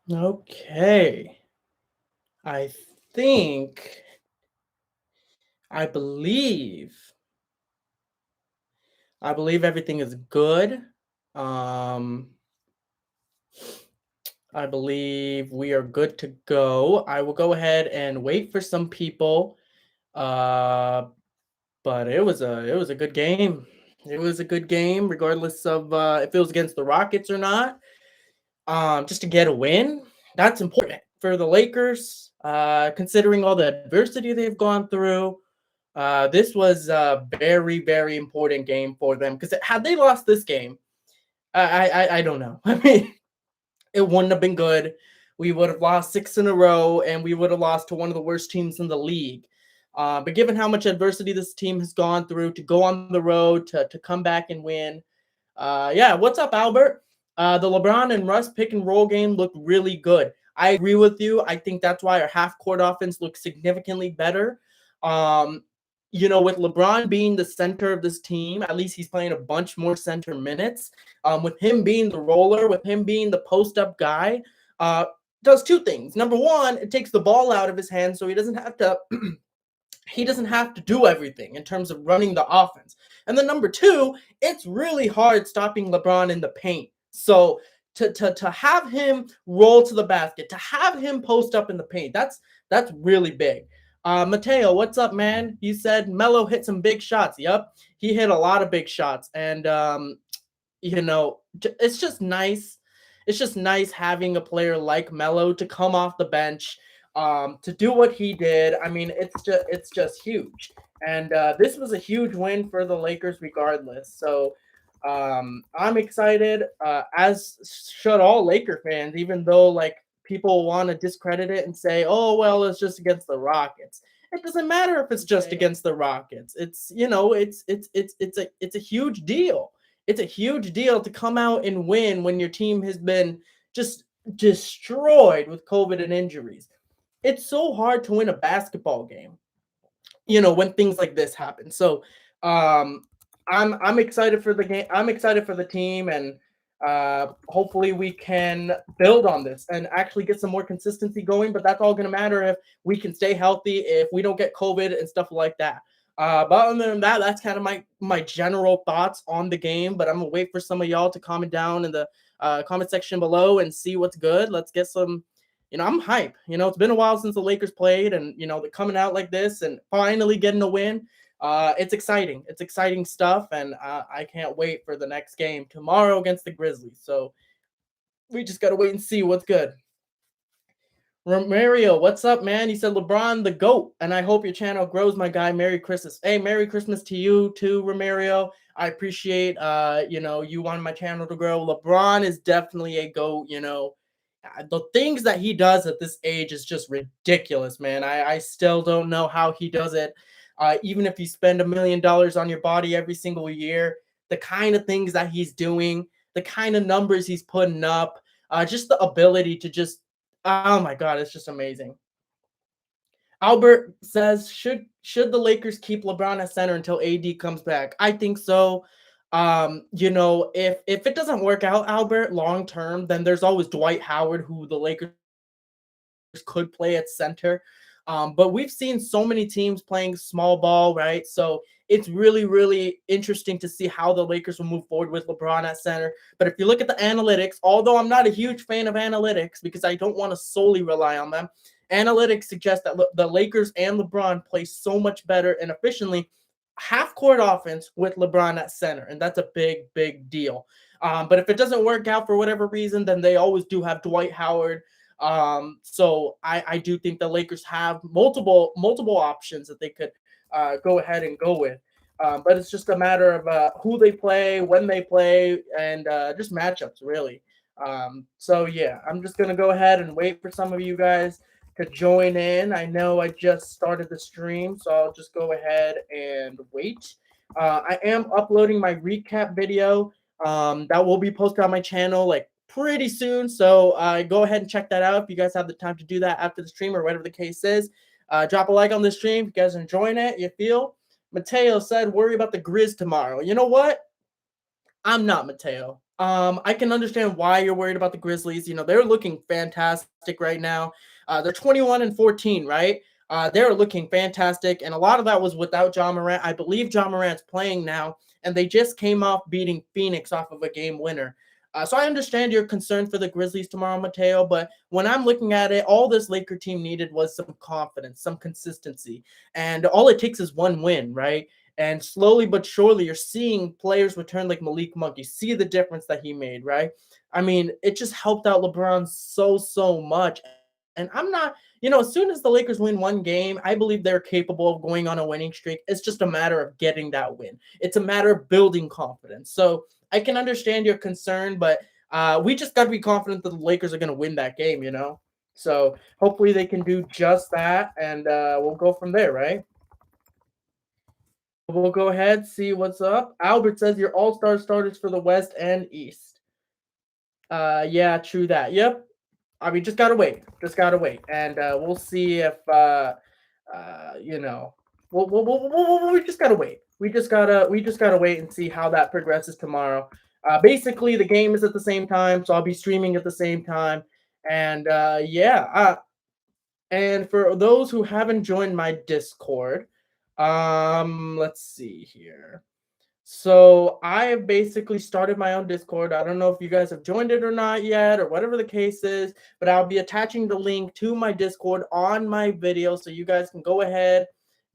Okay. I think, I believe, I believe everything is good. Um, I believe we are good to go. I will go ahead and wait for some people. Uh, but it was a good game. It was a good game, regardless of if it was against the Rockets or not. Just to get a win, that's important for the Lakers, considering all the adversity they've gone through. This was a very, very important game for them because had they lost this game, I don't know. I mean, it wouldn't have been good. We would have lost six in a row, and we would have lost to one of the worst teams in the league. But given how much adversity this team has gone through, to go on the road, to come back and win, yeah, what's up, Albert? The LeBron and Russ pick and roll game looked really good. I agree with you. I think that's why our half court offense looks significantly better. Um, with LeBron being the center of this team, at least he's playing a bunch more center minutes. With him being the roller, with him being the post up guy, does two things. Number one, it takes the ball out of his hands so he doesn't have to he doesn't have to do everything in terms of running the offense. And then number two, it's really hard stopping LeBron in the paint. So to have him roll to the basket, to have him post up in the paint, that's really big. Mateo, what's up, man? You said Melo hit some big shots. Yep, he hit a lot of big shots, and it's just nice. It's just nice having a player like Melo to come off the bench, to do what he did. I mean, it's just huge, and this was a huge win for the Lakers, regardless. So I'm excited, as should all Laker fans, even though like people want to discredit it and say, "Oh well, it's just against the Rockets." It doesn't matter if it's just Right. against the Rockets. It's a huge deal. It's a huge deal to come out and win when your team has been just destroyed with COVID and injuries. It's so hard to win a basketball game, when things like this happen. So um I'm excited for the game. I'm excited for the team, and hopefully we can build on this and actually get some more consistency going. But that's all going to matter if we can stay healthy, if we don't get COVID and stuff like that. But other than that, that's kind of my general thoughts on the game. But I'm gonna wait for some of y'all to comment down in the comment section below and see what's good. Let's get some. I'm hype. It's been a while since the Lakers played, and they're coming out like this and finally getting a win. It's exciting. It's exciting stuff, and I can't wait for the next game tomorrow against the Grizzlies. So we just gotta wait and see what's good. Mario, what's up, man? You said LeBron the GOAT, and I hope your channel grows, my guy. Merry Christmas. Hey, Merry Christmas to you too, Romario. I appreciate you wanting my channel to grow. LeBron is definitely a GOAT, the things that he does at this age is just ridiculous, man. I still don't know how he does it. Even if you spend $1 million on your body every single year, the kind of things that he's doing, the kind of numbers he's putting up, just the ability to just, oh my God, it's just amazing. Albert says, should the Lakers keep LeBron at center until AD comes back? I think so. If it doesn't work out, Albert, long term, then there's always Dwight Howard, who the Lakers could play at center. But we've seen so many teams playing small ball, right? So it's really, really interesting to see how the Lakers will move forward with LeBron at center. But if you look at the analytics, although I'm not a huge fan of analytics because I don't want to solely rely on them, analytics suggest that the Lakers and LeBron play so much better and efficiently half court offense with LeBron at center. And that's a big, big deal. But if it doesn't work out for whatever reason, then they always do have Dwight Howard. So I do think the Lakers have multiple options that they could go ahead and go with. But it's just a matter of who they play, when they play, and just matchups, really. So yeah, I'm just gonna go ahead and wait for some of you guys to join in. I know I just started the stream, so I'll just go ahead and wait. I am uploading my recap video, that will be posted on my channel like pretty soon. So go ahead and check that out if you guys have the time to do that after the stream or whatever the case is. Drop a like on the stream if you guys are enjoying it. You feel? Mateo said, worry about the Grizz tomorrow. You know what? I'm not Mateo. I can understand why you're worried about the Grizzlies. They're looking fantastic right now. They're 21 and 14, right? They're looking fantastic, and a lot of that was without John Morant. I believe John Morant's playing now, and they just came off beating Phoenix off of a game winner. So I understand your concern for the Grizzlies tomorrow, Mateo. But when I'm looking at it, all this Laker team needed was some confidence, some consistency, and all it takes is one win, right? And slowly but surely, you're seeing players return like Malik Monk. You see the difference that he made, right? I mean, it just helped out LeBron so much. And I'm not, as soon as the Lakers win one game, I believe they're capable of going on a winning streak. It's just a matter of getting that win. It's a matter of building confidence. So I can understand your concern, but we just got to be confident that the Lakers are going to win that game. So hopefully they can do just that, and we'll go from there, right? We'll go ahead, see what's up. Albert says your all-star starters for the West and East. Yeah, true that. Yep. I mean, just gotta wait. Just gotta wait, and we'll see if you know, we just gotta wait. We just gotta wait and see how that progresses tomorrow. Basically, the game is at the same time, so I'll be streaming at the same time, and yeah. And for those who haven't joined my Discord, let's see here. So I have basically started my own Discord. I don't know if you guys have joined it or not yet, or whatever the case is, but I'll be attaching the link to my Discord on my video, so you guys can go ahead,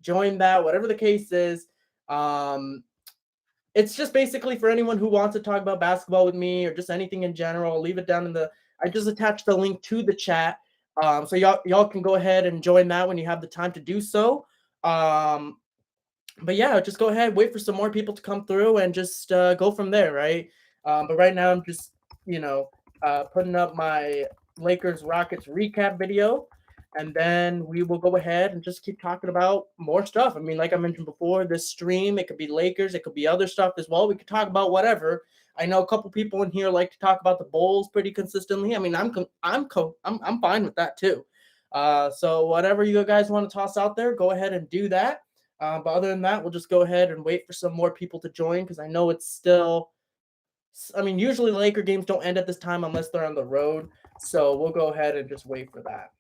join that, whatever the case is. Um, it's just basically for anyone who wants to talk about basketball with me or just anything in general. I'll leave it down in the. I just attached the link to the chat, so y'all can go ahead and join that when you have the time to do so. Um, but yeah, just go ahead, wait for some more people to come through, and just go from there, right? But right now, I'm just putting up my Lakers Rockets recap video, and then we will go ahead and just keep talking about more stuff. I mean, like I mentioned before, this stream, it could be Lakers, it could be other stuff as well. We could talk about whatever. I know a couple people in here like to talk about the Bulls pretty consistently. I mean, I'm fine with that too. So whatever you guys want to toss out there, go ahead and do that. But other than that, we'll just go ahead and wait for some more people to join, because I know it's still. I mean, usually Laker games don't end at this time unless they're on the road. So we'll go ahead and just wait for that.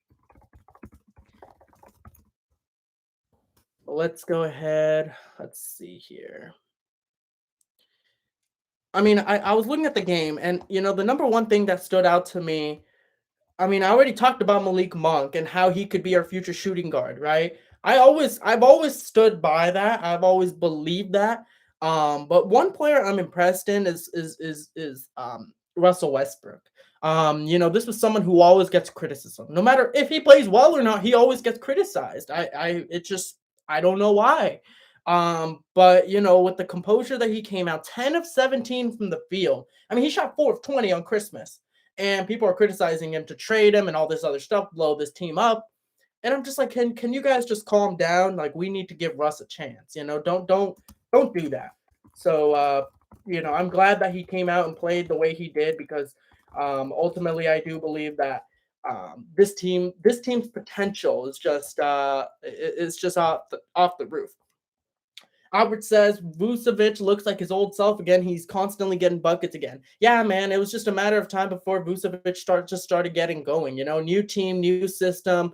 Let's go ahead. Let's see here. I mean, I was looking at the game, and the number one thing that stood out to me. I mean, I already talked about Malik Monk and how he could be our future shooting guard, right? I've always stood by that. I've always believed that. But one player I'm impressed in is Russell Westbrook. This was someone who always gets criticism. No matter if he plays well or not, he always gets criticized. I don't know why. But with the composure that he came out, 10 of 17 from the field. I mean, he shot 4 of 20 on Christmas, and people are criticizing him to trade him and all this other stuff, blow this team up. And I'm just like, can you guys just calm down? Like, we need to give Russ a chance. Don't do that. So I'm glad that he came out and played the way he did, because ultimately I do believe that this team's potential is just off the roof. Albert says Vucevic looks like his old self again. He's constantly getting buckets again. Yeah, man, it was just a matter of time before Vucevic started getting going. New team, new system.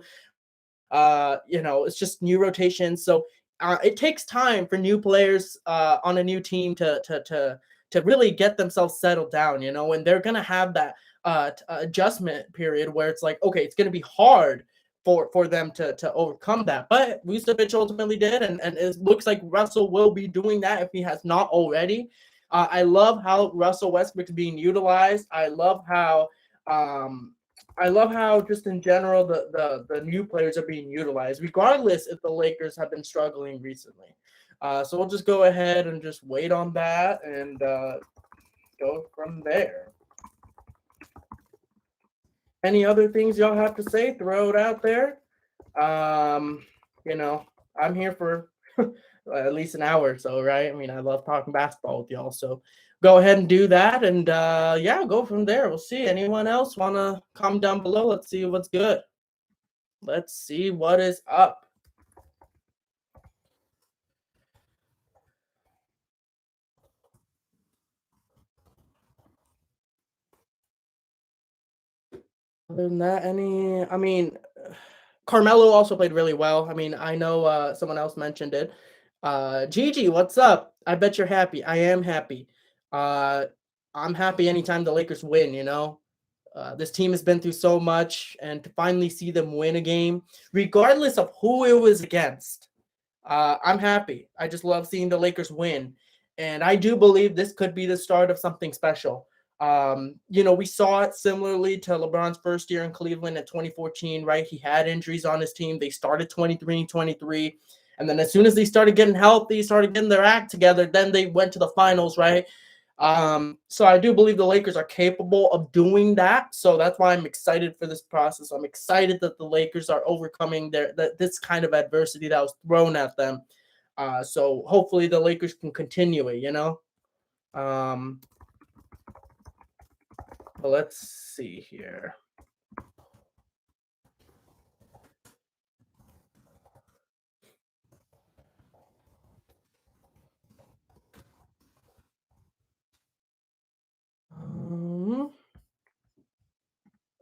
It's just new rotation. So it takes time for new players on a new team to really get themselves settled down. And they're gonna have that adjustment period where it's like, okay, it's gonna be hard for them to overcome that. But Vucevic ultimately did, and it looks like Russell will be doing that if he has not already. I love how Russell Westbrook is being utilized. I love how just in general the new players are being utilized, regardless if the Lakers have been struggling recently. So we'll just go ahead and just wait on that and go from there. Any other things y'all have to say? Throw it out there. I'm here for at least an hour or so, right? I mean, I love talking basketball with y'all. So go ahead and do that, and yeah, go from there. We'll see. Anyone else want to comment down below? Let's see what's good. Let's see what is up. than that, I mean, Carmelo also played really well. I mean, I know someone else mentioned it. Gigi, what's up? I bet you're happy. I am happy. Uh, I'm happy anytime the Lakers win, you know? This team has been through so much, and to finally see them win a game, regardless of who it was against, I'm happy. I just love seeing the Lakers win. And I do believe this could be the start of something special. We saw it similarly to LeBron's first year in Cleveland in 2014, right? He had injuries on his team. They started 23-23. And then as soon as they started getting healthy, started getting their act together, then they went to the finals, right? So I do believe the Lakers are capable of doing that. So that's why I'm excited for this process. I'm excited that the Lakers are overcoming this kind of adversity that was thrown at them. So hopefully the Lakers can continue it, you know? Um, but let's see here. Um,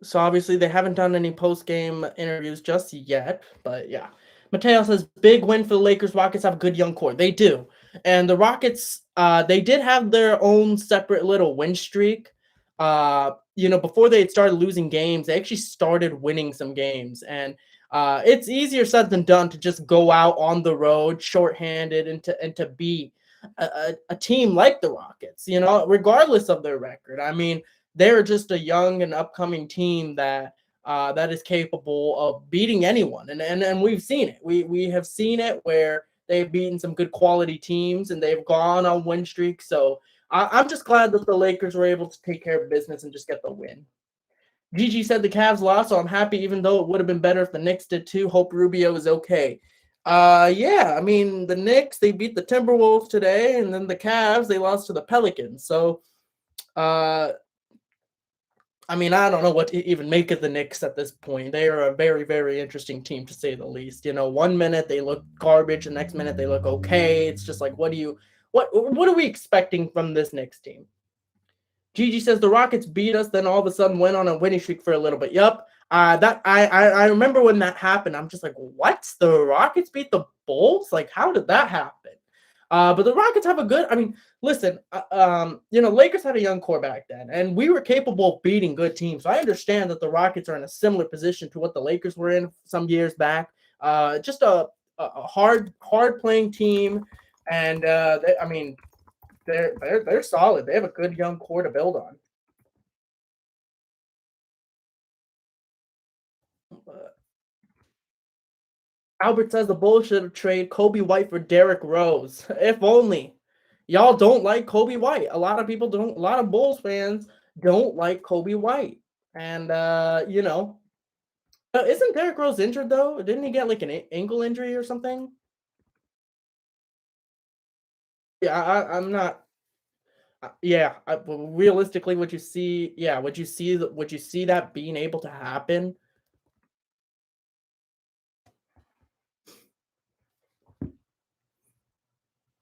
So obviously they haven't done any post-game interviews just yet, but yeah. Mateo says big win for the Lakers. Rockets have a good young core. They do. And the Rockets, they did have their own separate little win streak. Before they had started losing games, they actually started winning some games. And it's easier said than done to just go out on the road shorthanded and to beat a team like the Rockets, regardless of their record. I mean, they're just a young and upcoming team that is capable of beating anyone, and we've seen it. We have seen it where they've beaten some good quality teams and they've gone on win streaks. So I'm just glad that the Lakers were able to take care of business and just get the win. Gigi said the Cavs lost, so I'm happy, even though it would have been better if the Knicks did too. Hope Rubio is okay. Yeah, I mean the Knicks, they beat the Timberwolves today, and then the Cavs, they lost to the Pelicans. So uh I mean, I don't know what to even make of the Knicks at this point. They are a very, very interesting team to say the least. One minute they look garbage, the next minute they look okay. It's just like, what are we expecting from this Knicks team? Gigi says the Rockets beat us, then all of a sudden went on a winning streak for a little bit. Yep. That I remember when that happened. I'm just like, what? The Rockets beat the Bulls? Like, how did that happen? But the Rockets have a good. I mean, listen. Lakers had a young core back then, and we were capable of beating good teams. So I understand that the Rockets are in a similar position to what the Lakers were in some years back. Just a hard playing team, and they're solid. They have a good young core to build on. But Albert says the Bulls should have traded Kobe White for Derrick Rose. If only. Y'all don't like Kobe White. A lot of people don't. A lot of Bulls fans don't like Kobe White. And isn't Derrick Rose injured though? Didn't he get like an ankle injury or something? Yeah, I'm not. Yeah, realistically, would you see? Yeah, would you see that being able to happen?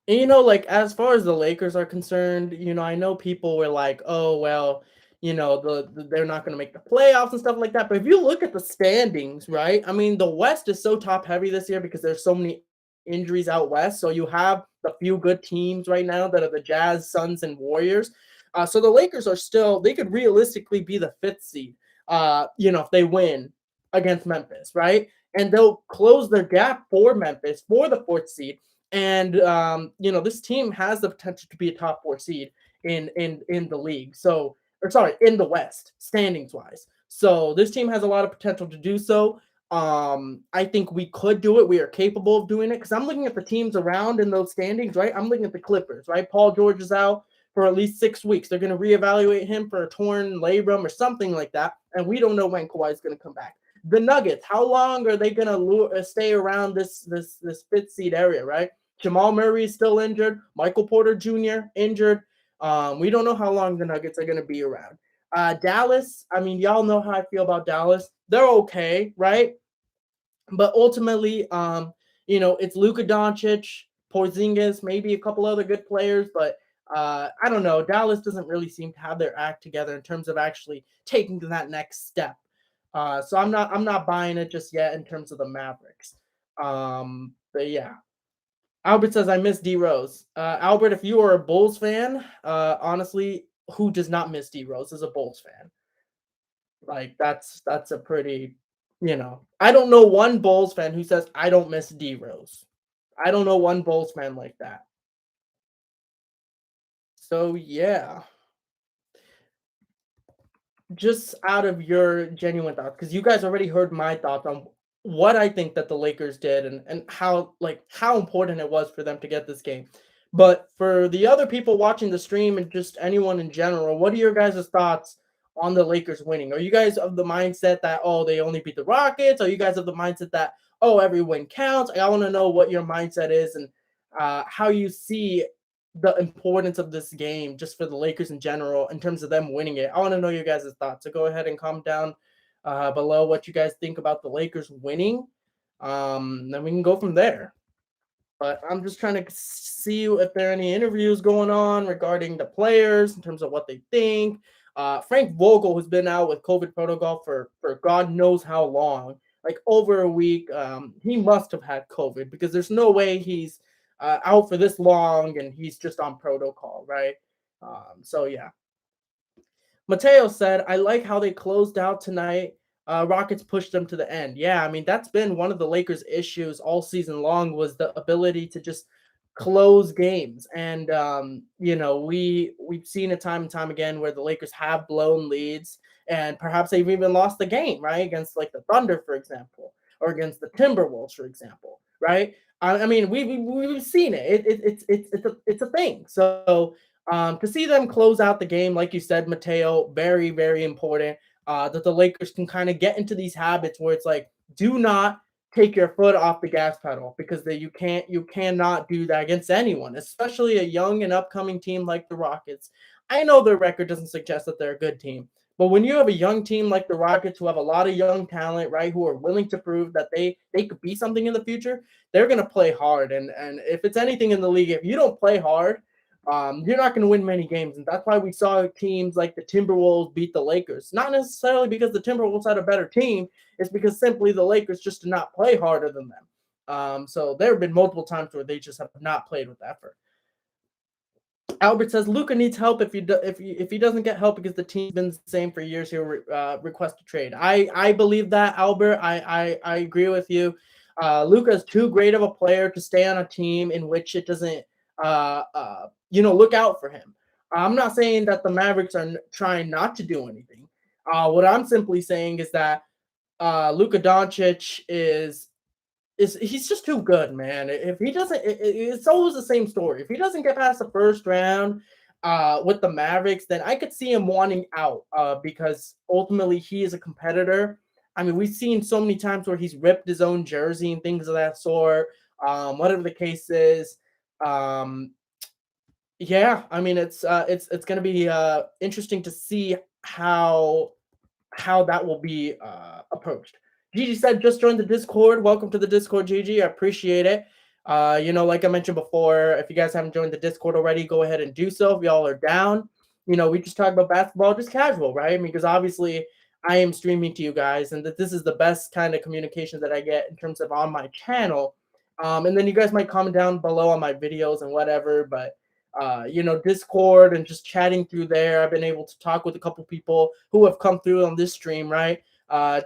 And, like as far as the Lakers are concerned, I know people were like, "Oh well, they're not going to make the playoffs and stuff like that." But if you look at the standings, right? I mean, the West is so top heavy this year because there's so many injuries out west. So you have the few good teams right now that are the Jazz, Suns, and Warriors. So the Lakers are still, they could realistically be the fifth seed. If they win against Memphis, right? And they'll close their gap for Memphis for the fourth seed. And this team has the potential to be a top four seed in the league. So, or sorry, in the West, standings wise. So this team has a lot of potential to do so. I think we could do it. We are capable of doing it because I'm looking at the teams around in those standings, right? I'm looking at the Clippers, right? Paul George is out for at least 6 weeks. They're going to reevaluate him for a torn labrum or something like that, and we don't know when Kawhi is going to come back. The Nuggets, how long are they going to stay around this fifth seed area, right? Jamal Murray is still injured. Michael Porter Jr. injured. We don't know how long the Nuggets are going to be around. Dallas, I mean, y'all know how I feel about Dallas. They're okay, right? But ultimately, it's Luka Doncic, Porzingis, maybe a couple other good players, but I don't know. Dallas doesn't really seem to have their act together in terms of actually taking that next step. So I'm not buying it just yet in terms of the Mavericks. But yeah. Albert says I miss D Rose. Albert, if you are a Bulls fan, honestly, who does not miss D Rose as a Bulls fan? Like that's a pretty, I don't know one Bulls fan who says I don't miss D Rose. I don't know one Bulls fan like that. So yeah, just out of your genuine thoughts, because you guys already heard my thoughts on what I think that the Lakers did and how important it was for them to get this game. But for the other people watching the stream and just anyone in general, what are your guys' thoughts on the Lakers winning? Are you guys of the mindset that they only beat the Rockets? Are you guys of the mindset that every win counts? I want to know what your mindset is and how you see the importance of this game just for the Lakers in general in terms of them winning it. I want to know your guys' thoughts. So go ahead and comment down below what you guys think about the Lakers winning. Then we can go from there. But I'm just trying to see if there are any interviews going on regarding the players in terms of what they think. Frank Vogel has been out with COVID protocol for God knows how long, like over a week. He must have had COVID because there's no way he's out for this long and he's just on protocol, right? So yeah. Mateo said, I like how they closed out tonight. Rockets pushed them to the end. Yeah, I mean, that's been one of the Lakers' issues all season long was the ability to just close games. And we've seen it time and time again where the Lakers have blown leads and perhaps they've even lost the game, right? Against like the Thunder, for example, or against the Timberwolves, for example, right? I mean, we've seen it. It's a thing. So to see them close out the game, like you said, Mateo, very, very important. That the Lakers can kind of get into these habits where it's like, do not take your foot off the gas pedal because you cannot do that against anyone, especially a young and upcoming team like the Rockets. I know their record doesn't suggest that they're a good team, but when you have a young team like the Rockets who have a lot of young talent, right, who are willing to prove that they could be something in the future, they're gonna play hard. And if it's anything in the league, if you don't play hard, you're not going to win many games. And that's why we saw teams like the Timberwolves beat the Lakers. Not necessarily because the Timberwolves had a better team. It's because simply the Lakers just did not play harder than them. So there have been multiple times where they just have not played with effort. Albert says Luka needs help if he doesn't get help because the team's been the same for years. He'll request a trade. I believe that, Albert. I agree with you. Luka is too great of a player to stay on a team in which it doesn't look out for him. I'm not saying that the Mavericks are trying not to do anything. What I'm simply saying is that Luka Doncic is he's just too good, man. If he doesn't, it's always the same story. If he doesn't get past the first round with the Mavericks, then I could see him wanting out because ultimately he is a competitor. I mean, we've seen so many times where he's ripped his own jersey and things of that sort. Whatever the case is, yeah. I mean, it's going to be interesting to see how that will be approached. Gigi said, just join the Discord. Welcome to the Discord, Gigi. I appreciate it. Like I mentioned before, if you guys haven't joined the Discord already, go ahead and do so if y'all are down. We just talk about basketball, just casual, right? I mean, because obviously I am streaming to you guys, and that this is the best kind of communication that I get in terms of on my channel. And then you guys might comment down below on my videos and whatever, but Discord and just chatting through there. I've been able to talk with a couple people who have come through on this stream, right?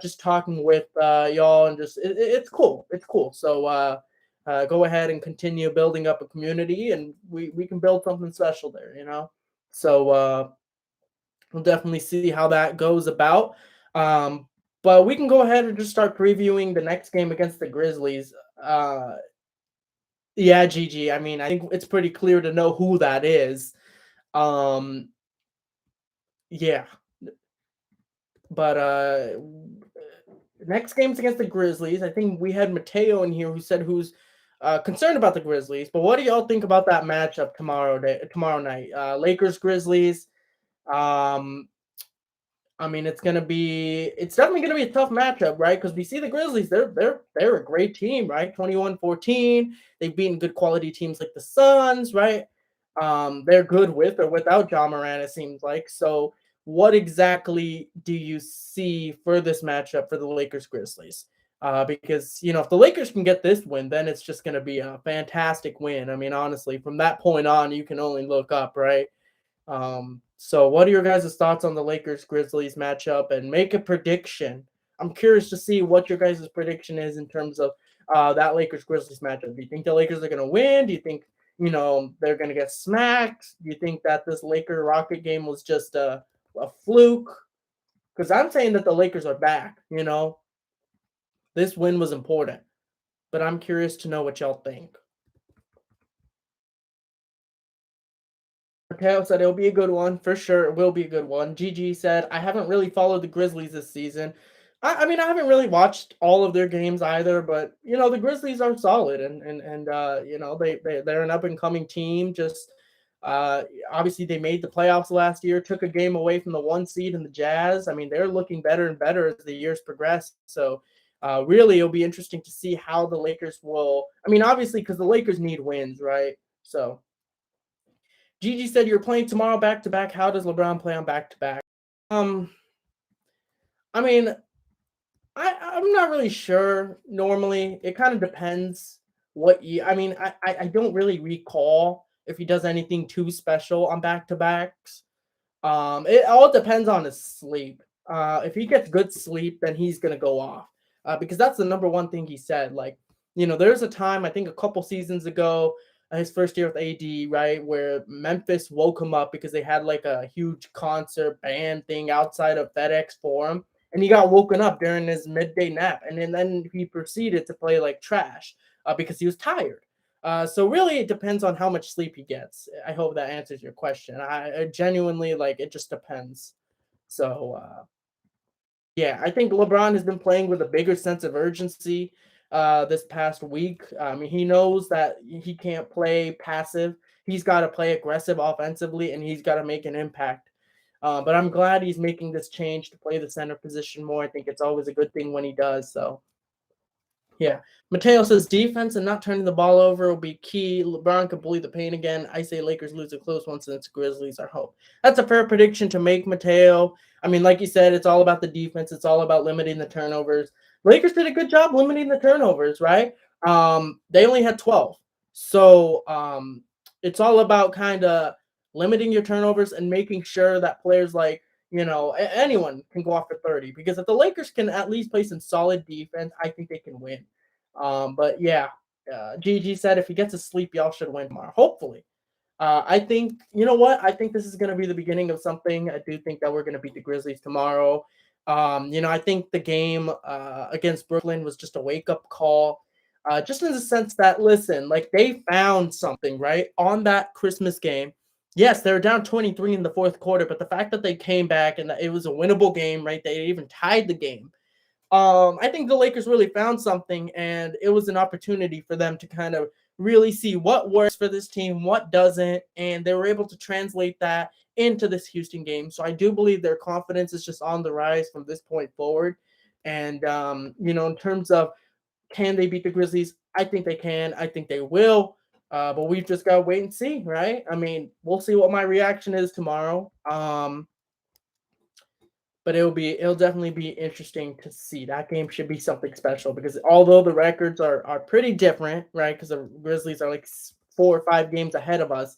Just talking with y'all and just it's cool. It's cool. So go ahead and continue building up a community and we can build something special there, So we'll definitely see how that goes about. But we can go ahead and just start previewing the next game against the Grizzlies. Yeah, GG. I mean, I think it's pretty clear to know who that is. Yeah. But next game's against the Grizzlies. I think we had Mateo in here who said who's concerned about the Grizzlies. But what do y'all think about that matchup tomorrow night? Lakers Grizzlies. I mean, it's definitely gonna be a tough matchup, right? Because we see the Grizzlies, they're a great team, right? 21-14. They've beaten good quality teams like the Suns, right? They're good with or without Ja Morant, it seems like. So what exactly do you see for this matchup for the Lakers Grizzlies? Because if the Lakers can get this win, then it's just going to be a fantastic win. I mean, honestly, from that point on, you can only look up, right? So what are your guys' thoughts on the Lakers Grizzlies matchup and make a prediction? I'm curious to see what your guys' prediction is in terms of that Lakers Grizzlies matchup. Do you think the Lakers are going to win? Do you think they're going to get smacked? Do you think that this Laker Rocket game was just a fluke? Because I'm saying that the Lakers are back. This win was important, but I'm curious to know what y'all think. Mateo said it'll be a good one for sure. It will be a good one. GG said I haven't really followed the Grizzlies this season. I mean I haven't really watched all of their games either, but the Grizzlies are solid and they're an up and coming team. Just uh, obviously they made the playoffs last year, took a game away from the 1 seed in the Jazz. I mean they're looking better and better as the years progress. So really it'll be interesting to see how the Lakers will. I mean obviously because the Lakers need wins, right? So. Gigi said you're playing tomorrow back to back. How does LeBron play on back to back? Um, I mean, I'm not really sure. Normally, it kind of depends what you. I mean, I don't really recall if he does anything too special on back to backs. It all depends on his sleep. If he gets good sleep, then he's gonna go off. Because that's the number one thing he said. Like, there's a time I think a couple seasons ago, his first year with AD, right, where Memphis woke him up because they had like a huge concert band thing outside of FedEx Forum, and he got woken up during his midday nap, and then he proceeded to play like trash because he was tired. So really, it depends on how much sleep he gets. I hope that answers your question. I genuinely like it. Just depends. So yeah, I think LeBron has been playing with a bigger sense of urgency this past week. I mean, he knows that he can't play passive. He's got to play aggressive offensively, and he's got to make an impact. But I'm glad he's making this change to play the center position more. I think it's always a good thing when he does. So yeah. Mateo says defense and not turning the ball over will be key. LeBron could bully the paint again. I say Lakers lose a close one since Grizzlies are hope. That's a fair prediction to make, Mateo. I mean, like you said, it's all about the defense. It's all about limiting the turnovers. Lakers did a good job limiting the turnovers, right? They only had 12. So it's all about kind of limiting your turnovers and making sure that players like anyone can go off for 30 because if the Lakers can at least play some solid defense, I think they can win. But yeah, GG said if he gets to sleep, y'all should win tomorrow. Hopefully. I think you know what? I think this is going to be the beginning of something. I do think that we're going to beat the Grizzlies tomorrow. I think the game against Brooklyn was just a wake up call. Just in the sense that, listen, like they found something right on that Christmas game. Yes, they were down 23 in the fourth quarter, but the fact that they came back and that it was a winnable game, right? They even tied the game. I think the Lakers really found something, and it was an opportunity for them to kind of really see what works for this team, what doesn't, and they were able to translate that into this Houston game. So I do believe their confidence is just on the rise from this point forward. And in terms of can they beat the Grizzlies, I think they can. I think they will. But we've just got to wait and see, right? I mean, we'll see what my reaction is tomorrow. But it'll definitely be interesting to see. That game should be something special because although the records are pretty different, right? Because the Grizzlies are like 4 or 5 games ahead of us.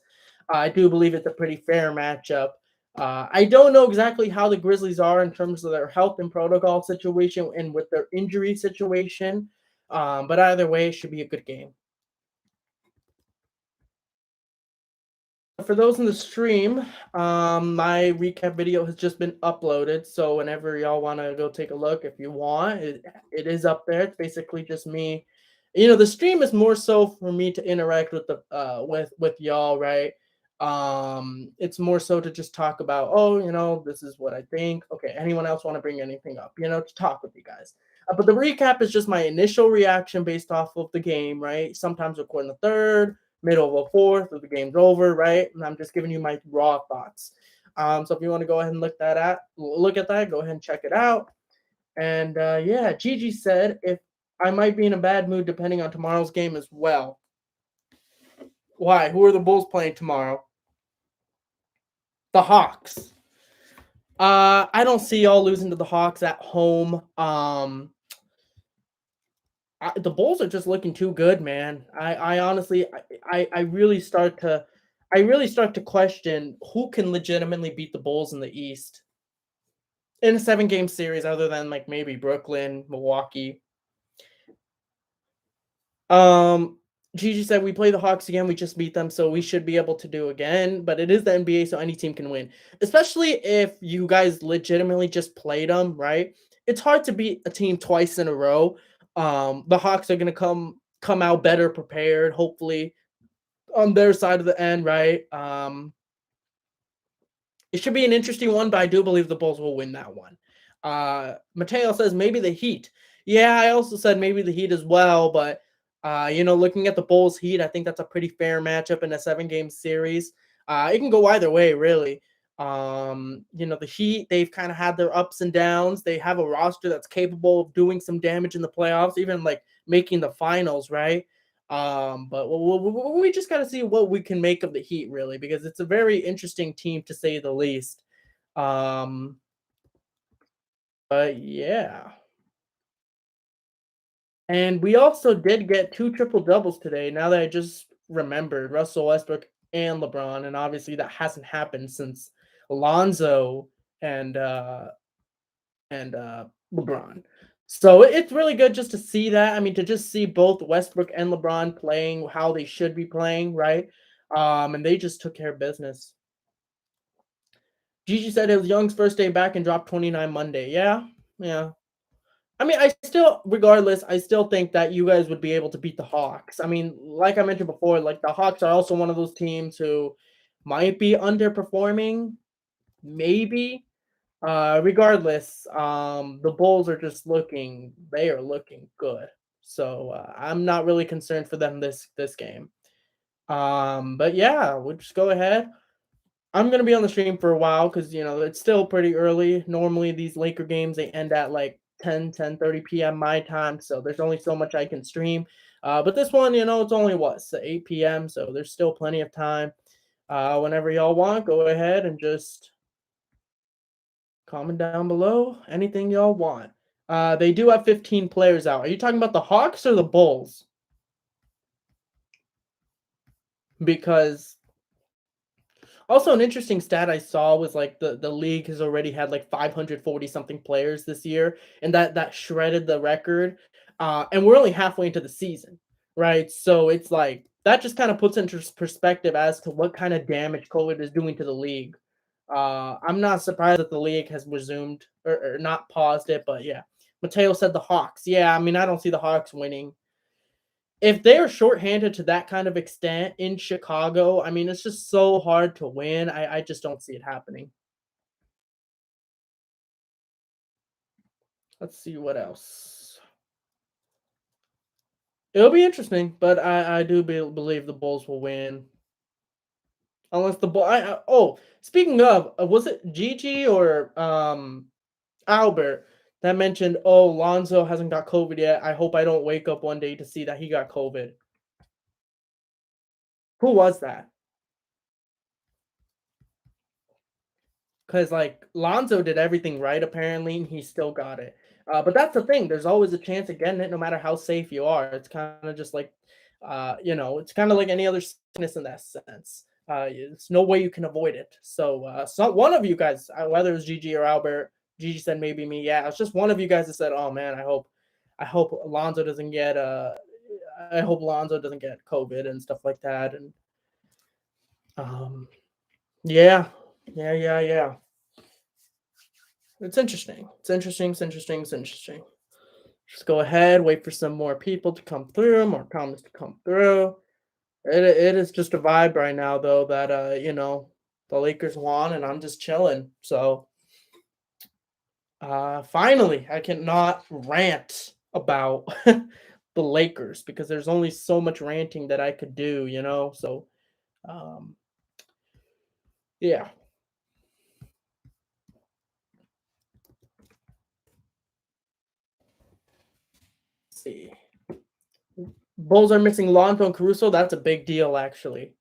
I do believe it's a pretty fair matchup. I don't know exactly how the Grizzlies are in terms of their health and protocol situation and with their injury situation. But either way, it should be a good game. For those in the stream, my recap video has just been uploaded. So whenever y'all want to go take a look, if you want, it is up there. It's basically just me. The stream is more so for me to interact with the with y'all, right? It's more so to just talk about, oh, this is what I think. Okay, anyone else want to bring anything up, to talk with you guys. But the recap is just my initial reaction based off of the game, right? Sometimes recording the third, middle of a fourth, if the game's over, right? And I'm just giving you my raw thoughts. So if you want to go ahead and look at that, go ahead and check it out. And yeah, Gigi said if I might be in a bad mood depending on tomorrow's game as well. Why? Who are the Bulls playing tomorrow? The Hawks. I don't see y'all losing to the Hawks at home. The Bulls are just looking too good, man. I honestly, I really start to, I really start to question who can legitimately beat the Bulls in the East in a 7 game series, other than like maybe Brooklyn, Milwaukee. Um, Gigi said we play the Hawks again. We just beat them, so we should be able to do again. But it is the NBA, so any team can win. Especially if you guys legitimately just played them, right? It's hard to beat a team twice in a row. The Hawks are gonna come out better prepared, hopefully, on their side of the end, right? It should be an interesting one, but I do believe the Bulls will win that one. Mateo says maybe the Heat. Yeah, I also said maybe the Heat as well, but looking at the Bulls Heat, I think that's a pretty fair matchup in a 7 game series. It can go either way, really. The Heat, they've kind of had their ups and downs. They have a roster that's capable of doing some damage in the playoffs, even like making the finals, right? But we just got to see what we can make of the Heat, really, because it's a very interesting team to say the least. Um, but yeah. And we also did get 2 triple doubles today. Now that I just remembered, Russell Westbrook and LeBron, and obviously that hasn't happened since Alonzo and LeBron. So it's really good just to see that. I mean, to just see both Westbrook and LeBron playing how they should be playing, right? And they just took care of business. Gigi said it was Young's first day back and dropped 29 Monday. Yeah, yeah. I mean, regardless, I still think that you guys would be able to beat the Hawks. I mean, like I mentioned before, like the Hawks are also one of those teams who might be underperforming, maybe. Regardless, the Bulls are just they are looking good. So I'm not really concerned for them this game. But yeah, we'll just go ahead. I'm gonna be on the stream for a while because it's still pretty early. Normally these Laker games they end at like 10:30 p.m. my time, so there's only so much I can stream. But this one, it's only so 8 p.m. So there's still plenty of time. Whenever y'all want, go ahead and just comment down below anything y'all want. They do have 15 players out. Are you talking about the Hawks or the Bulls? Because also an interesting stat I saw was like the league has already had like 540 something players this year, and that shredded the record. And we're only halfway into the season, right? So it's like that just kind of puts into perspective as to what kind of damage COVID is doing to the league. I'm not surprised that the league has resumed or not paused it, but yeah. Mateo said the Hawks. Yeah, I mean, I don't see the Hawks winning. If they're shorthanded to that kind of extent in Chicago, I mean, it's just so hard to win. I just don't see it happening. Let's see what else. It'll be interesting, but I do believe the Bulls will win. Unless the Bull. Speaking of, was it Gigi or Albert that mentioned, oh, Lonzo hasn't got COVID yet. I hope I don't wake up one day to see that he got COVID. Who was that? Because like Lonzo did everything right apparently, and he still got it. But that's the thing. There's always a chance of getting it, no matter how safe you are. It's kind of just like, it's kind of like any other sickness in that sense. It's no way you can avoid it. So one of you guys, whether it was Gigi or Albert, Gigi said maybe me. Yeah, it's just one of you guys that said, "Oh man, I hope Lonzo doesn't get I hope Lonzo doesn't get COVID and stuff like that." And um, yeah, yeah. It's interesting. It's interesting. It's interesting. It's interesting. Just go ahead, wait for some more people to come through, more comments to come through. It is just a vibe right now, though, that the Lakers won, and I'm just chilling. So finally, I cannot rant about the Lakers because there's only so much ranting that I could do. So um, yeah. Let's see. Bulls are missing Lonzo and Caruso. That's a big deal, actually.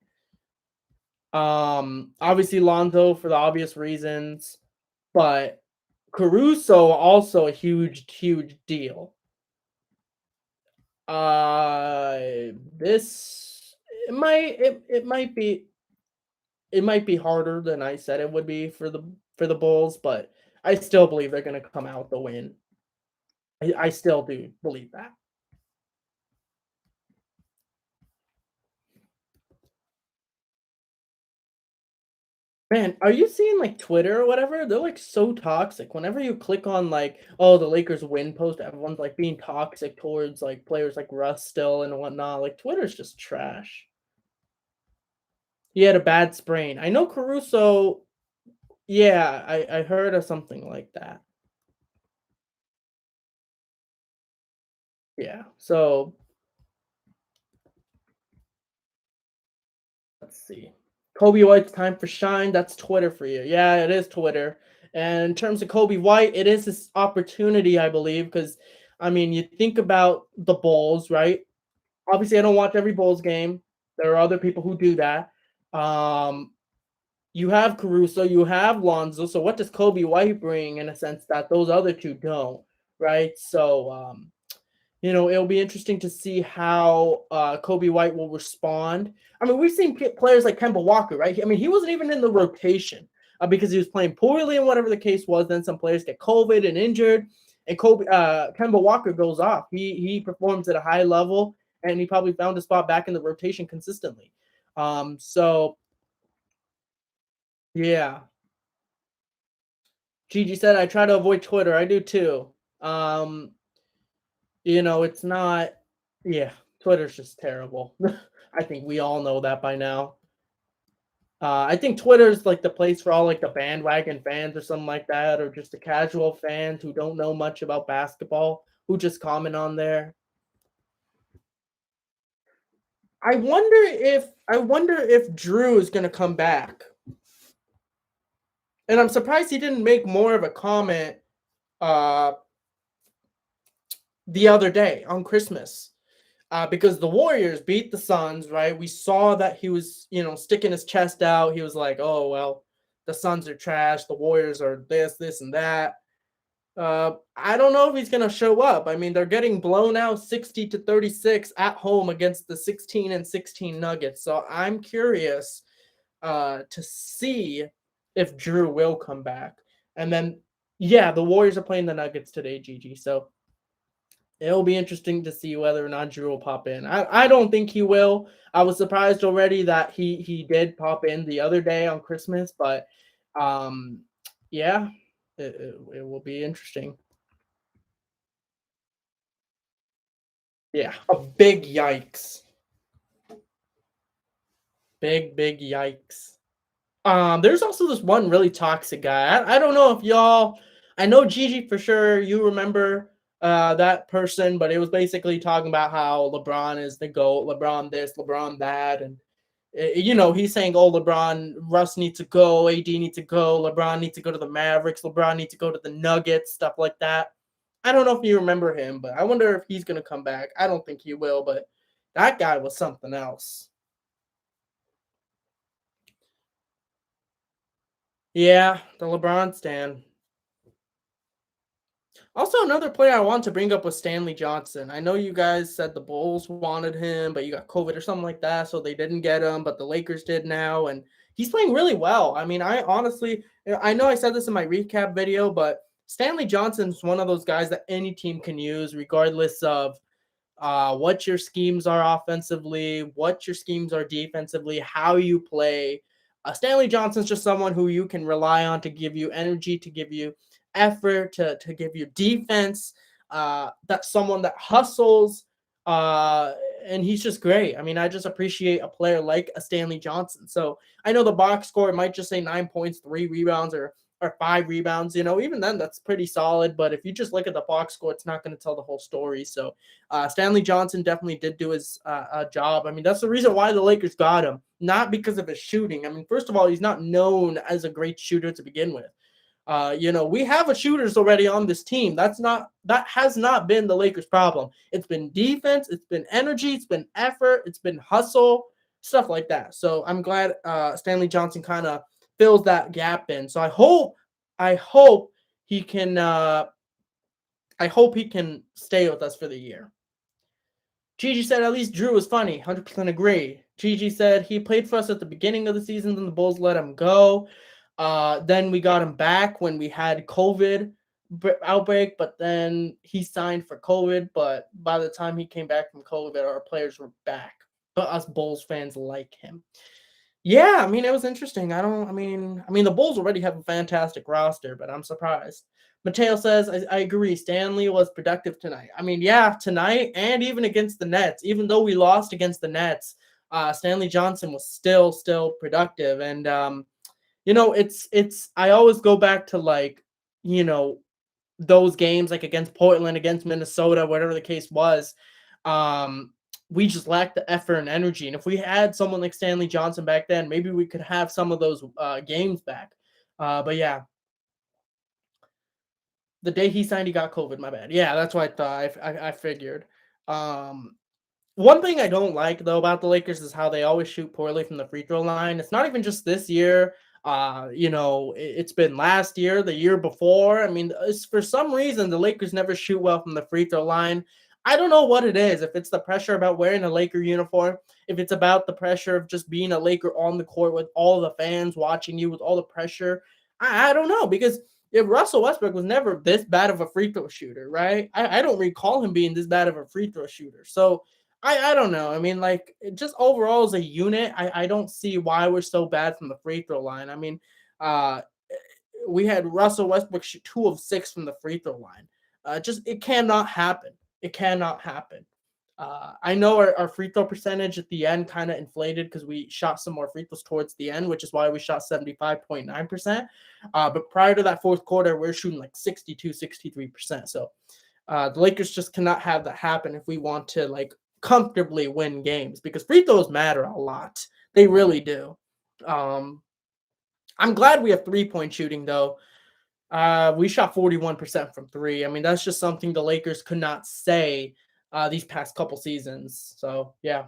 Obviously Lonzo for the obvious reasons. but Caruso also a huge deal. This it might be harder than I said it would be for the Bulls, but I still believe they're gonna come out the win. I still do believe that. Man, are you seeing like Twitter or whatever? They're like so toxic. Whenever you click on like, oh, the Lakers win post, everyone's like being toxic towards like players like Russ still and whatnot. Like Twitter's just trash. He had a bad sprain. I know Caruso. Yeah, I heard of something like that. Yeah. So let's see. Kobe White's time for shine. That's Twitter for you. Yeah, it is Twitter. And in terms of Kobe White, it is this opportunity, I believe, because I mean, you think about the Bulls, right? Obviously, I don't watch every Bulls game. There are other people who do that. Um, you have Caruso, you have Lonzo. So what does Kobe White bring in a sense that those other two don't, right? So it'll be interesting to see how Kobe White will respond. I mean, we've seen players like Kemba Walker, right? I mean, he wasn't even in the rotation because he was playing poorly and whatever the case was. Then some players get COVID and injured, and Kemba Walker goes off. He performs at a high level, and he probably found a spot back in the rotation consistently. So yeah, Gigi said I try to avoid Twitter. I do too. Um, it's not. Yeah, Twitter's just terrible. I think we all know that by now. I think Twitter's like the place for all like the bandwagon fans or something like that, or just the casual fans who don't know much about basketball who just comment on there. I wonder if Drew is gonna come back, and I'm surprised he didn't make more of a comment uh, the other day on Christmas. Because the Warriors beat the Suns, right? We saw that he was, sticking his chest out. He was like, "Oh well, the Suns are trash. The Warriors are this, and that." I don't know if he's gonna show up. I mean, they're getting blown out 60-36 at home against the 16-16 Nuggets. So I'm curious to see if Drew will come back. And then, yeah, the Warriors are playing the Nuggets today, Gigi. So it'll be interesting to see whether or not Drew will pop in. I don't think he will. I was surprised already that he did pop in the other day on Christmas, but um, yeah, it will be interesting. Yeah, a big yikes. Big yikes. There's also this one really toxic guy. I don't know if y'all. I know Gigi for sure. You remember that person, but it was basically talking about how LeBron is the GOAT, LeBron this, LeBron that, and he's saying, "Oh, LeBron, Russ needs to go, AD needs to go, LeBron needs to go to the Mavericks, LeBron needs to go to the Nuggets, stuff like that." I don't know if you remember him, but I wonder if he's gonna come back. I don't think he will, but that guy was something else. Yeah, the LeBron stan. Also, another player I want to bring up was Stanley Johnson. I know you guys said the Bulls wanted him, but you got COVID or something like that, so they didn't get him, but the Lakers did now, and he's playing really well. I mean, I honestly, I know I said this in my recap video, but Stanley Johnson's one of those guys that any team can use, regardless of what your schemes are offensively, what your schemes are defensively, how you play. Stanley Johnson's just someone who you can rely on to give you energy, to give you effort, to give you defense. That's someone that hustles, and he's just great. I mean, I just appreciate a player like a Stanley Johnson. So I know the box score might just say 9 points, 3 rebounds, or 5 rebounds. Even then that's pretty solid. But if you just look at the box score, it's not going to tell the whole story. So Stanley Johnson definitely did do his job. I mean, that's the reason why the Lakers got him, not because of his shooting. I mean, first of all, he's not known as a great shooter to begin with. We have a shooters already on this team. That has not been the Lakers' problem. It's been defense, it's been energy, it's been effort, it's been hustle, stuff like that. So I'm glad Stanley Johnson kind of fills that gap in. So I hope he can. I hope he can stay with us for the year. Gigi said at least Drew was funny. 100% agree. Gigi said he played for us at the beginning of the season, then the Bulls let him go. Then we got him back when we had COVID outbreak, but then he signed for COVID. But by the time he came back from COVID, our players were back. But us Bulls fans like him. Yeah, I mean, it was interesting. I mean, the Bulls already have a fantastic roster, but I'm surprised. Mateo says, I agree. Stanley was productive tonight. I mean, yeah, tonight and even against the Nets, even though we lost against the Nets, Stanley Johnson was still productive. And, I always go back to like, you know, those games like against Portland, against Minnesota, whatever the case was. Um, we just lacked the effort and energy. And if we had someone like Stanley Johnson back then, maybe we could have some of those games back. But yeah, the day he signed, he got COVID. My bad. Yeah, that's what I thought. I figured. Um, One thing I don't like though about the Lakers is how they always shoot poorly from the free throw line. It's not even just this year. It's been last year, the year before. I mean, it's, for some reason the Lakers never shoot well from the free throw line. I don't know what it is. If it's the pressure about wearing a Laker uniform, if it's about the pressure of just being a Laker on the court with all the fans watching you, with all the pressure. I don't know, because if Russell Westbrook was never this bad of a free throw shooter, right? I don't recall him being this bad of a free throw shooter. So I don't know. I mean, like, just overall as a unit, I don't see why we're so bad from the free throw line. I mean, uh, we had Russell Westbrook shoot 2 of 6 from the free throw line. Just it cannot happen. It cannot happen. I know our free throw percentage at the end kind of inflated because we shot some more free throws towards the end, which is why we shot 75.9%. But prior to that fourth quarter, we're shooting like 62, 63%. So the Lakers just cannot have that happen if we want to like comfortably win games, because free throws matter a lot. They really do. I'm glad we have 3-point shooting though. We shot 41% from three. I mean, that's just something the Lakers could not say these past couple seasons. So yeah.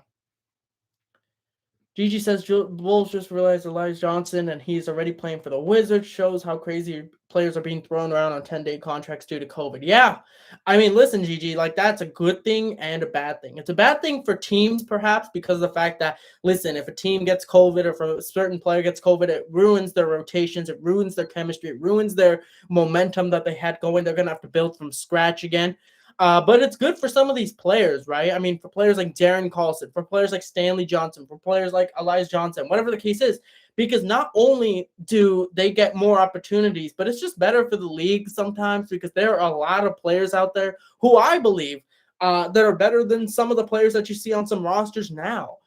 Gigi says Bulls just realized Elijah Johnson and he's already playing for the Wizards. Shows how crazy players are being thrown around on 10-day contracts due to COVID. Yeah. I mean, listen, Gigi, like that's a good thing and a bad thing. It's a bad thing for teams, perhaps, because of the fact that, listen, if a team gets COVID or if a certain player gets COVID, it ruins their rotations, it ruins their chemistry, it ruins their momentum that they had going. They're going to have to build from scratch again. But it's good for some of these players, right? I mean, for players like Darren Collison, for players like Stanley Johnson, for players like Elijah Johnson, whatever the case is, because not only do they get more opportunities, but it's just better for the league sometimes, because there are a lot of players out there who I believe that are better than some of the players that you see on some rosters now.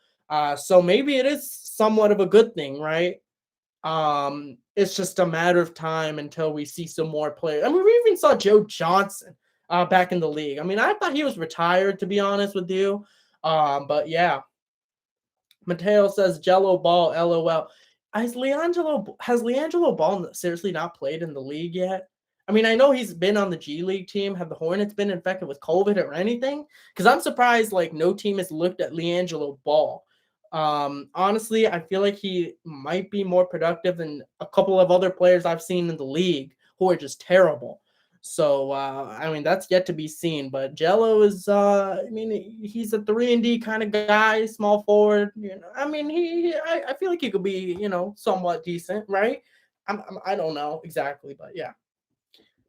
So maybe it is somewhat of a good thing, right? It's just a matter of time until we see some more players. I mean, we even saw Joe Johnson back in the league. I mean, I thought he was retired, to be honest with you. But yeah. Mateo says Jello Ball, LOL. Has LiAngelo Ball seriously not played in the league yet? I mean, I know he's been on the G League team. Have the Hornets been infected with COVID or anything? Because I'm surprised like no team has looked at LiAngelo Ball. Honestly, I feel like he might be more productive than a couple of other players I've seen in the league who are just terrible. So I mean, that's yet to be seen. But Jello is I mean, he's a 3-and-D kind of guy, small forward. You know, I mean, I feel like he could be, somewhat decent, right? I don't know exactly, but yeah.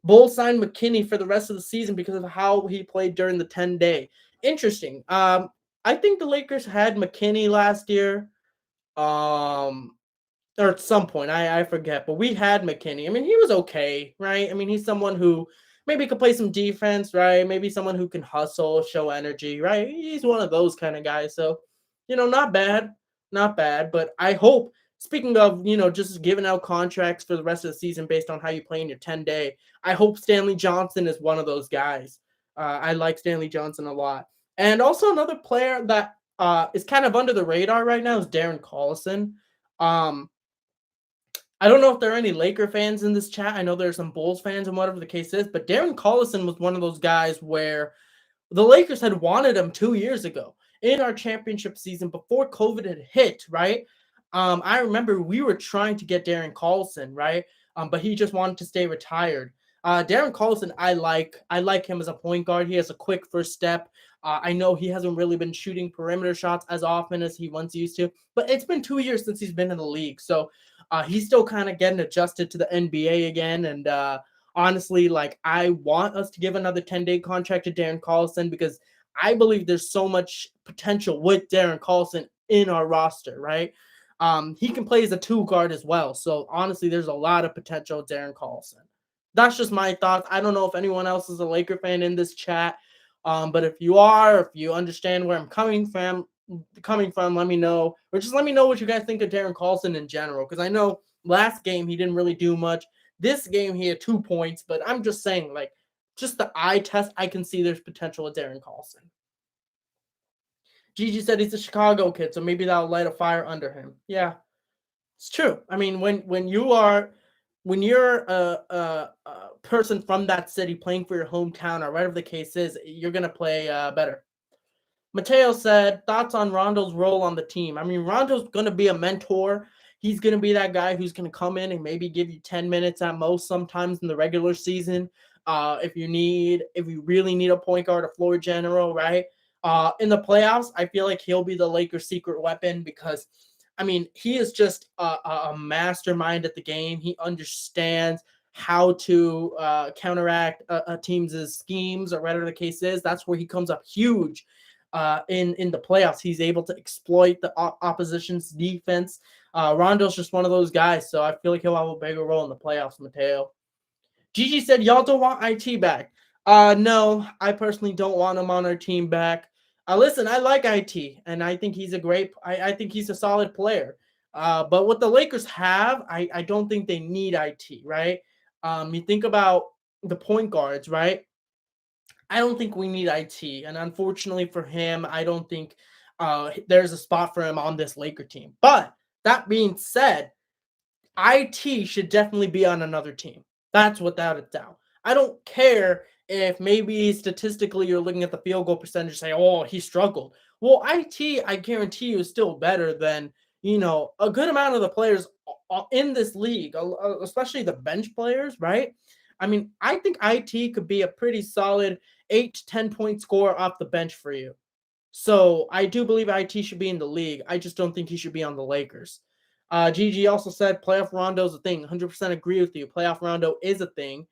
Bulls signed McKinney for the rest of the season because of how he played during the 10-day. Interesting. I think the Lakers had McKinney last year. Or at some point, I forget, but we had McKinney. I mean, he was okay, right? I mean, he's someone who maybe could play some defense, right? Maybe someone who can hustle, show energy, right? He's one of those kind of guys. So, not bad, not bad. But I hope, speaking of, just giving out contracts for the rest of the season based on how you play in your 10-day, I hope Stanley Johnson is one of those guys. I like Stanley Johnson a lot. And also another player that is kind of under the radar right now is Darren Collison. I don't know if there are any Laker fans in this chat. I know there are some Bulls fans and whatever the case is, but Darren Collison was one of those guys where the Lakers had wanted him 2 years ago in our championship season before COVID had hit, right? I remember we were trying to get Darren Collison, right? but he just wanted to stay retired. Darren Collison, I like him as a point guard. He has a quick first step. I know he hasn't really been shooting perimeter shots as often as he once used to, but it's been 2 years since he's been in the league, so he's still kind of getting adjusted to the NBA again. And honestly, like, I want us to give another 10-day contract to Darren Collison because I believe there's so much potential with Darren Collison in our roster, right? He can play as a two guard as well. So honestly, there's a lot of potential with Darren Collison. That's just my thoughts. I don't know if anyone else is a Laker fan in this chat. But if you are, if you understand where I'm coming from, let me know. Or just let me know what you guys think of Darren Collison in general. Because I know last game he didn't really do much. This game he had 2 points, but I'm just saying, like, just the eye test, I can see there's potential with Darren Collison. Gigi said he's a Chicago kid, so maybe that'll light a fire under him. Yeah, it's true. I mean, when you're a person from that city playing for your hometown or whatever the case is, you're gonna play better. Mateo said thoughts on Rondo's role on the team. I mean, Rondo's gonna be a mentor. He's gonna be that guy who's gonna come in and maybe give you 10 minutes at most sometimes in the regular season. If you really need a point guard, a floor general, right? In the playoffs, I feel like he'll be the Lakers' secret weapon because, I mean, he is just a mastermind at the game. He understands how to counteract a team's schemes or whatever the case is. That's where he comes up huge in the playoffs. He's able to exploit the opposition's defense. Rondo's just one of those guys, so I feel like he'll have a bigger role in the playoffs, Mateo. Gigi said, y'all don't want IT back. No, I personally don't want him on our team back. Listen, I like IT, and I think he's I think he's a solid player. But what the Lakers have, I don't think they need IT, right? You think about the point guards, right? I don't think we need IT, and unfortunately for him, I don't think there's a spot for him on this Laker team. But that being said, IT should definitely be on another team. That's without a doubt. I don't care if maybe statistically you're looking at the field goal percentage and say, oh, he struggled. Well, IT, I guarantee you, is still better than, a good amount of the players in this league, especially the bench players, right? I mean, I think IT could be a pretty solid 8 to 10 point scorer off the bench for you. So I do believe IT should be in the league. I just don't think he should be on the Lakers. Gigi also said playoff Rondo is a thing. 100% agree with you. Playoff Rondo is a thing.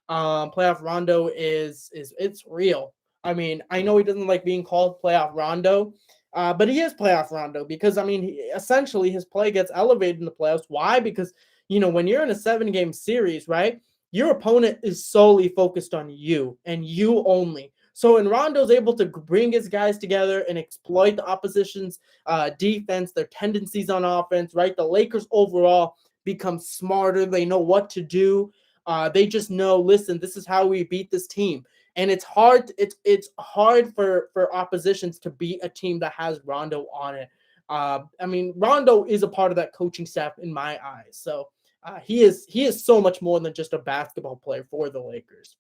Playoff Rondo is it's real. I mean, I know he doesn't like being called playoff Rondo, but he is playoff Rondo because, I mean, essentially his play gets elevated in the playoffs. Why? Because, when you're in a 7-game series, right, your opponent is solely focused on you and you only. So when Rondo's able to bring his guys together and exploit the opposition's defense, their tendencies on offense, right, the Lakers overall become smarter. They know what to do. They just know, listen, this is how we beat this team. And it's hard. It's hard for oppositions to beat a team that has Rondo on it. I mean, Rondo is a part of that coaching staff in my eyes. So he is so much more than just a basketball player for the Lakers.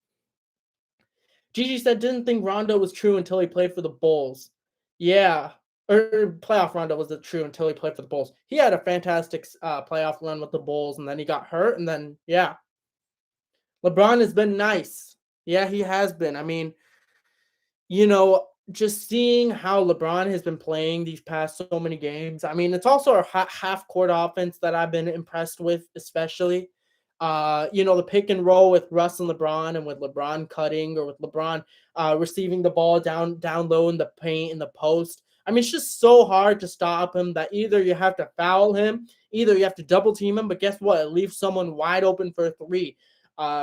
Gigi said, didn't think Rondo was true until he played for the Bulls. Yeah. Or playoff Rondo was true until he played for the Bulls. He had a fantastic playoff run with the Bulls, and then he got hurt, and then, yeah. LeBron has been nice. Yeah, he has been. I mean, just seeing how LeBron has been playing these past so many games. I mean, it's also a half-court offense that I've been impressed with, especially. The pick and roll with Russ and LeBron, and with LeBron cutting, or with LeBron receiving the ball down low in the paint, in the post. I mean, it's just so hard to stop him that either you have to foul him, either you have to double team him, but guess what? It leaves someone wide open for a three.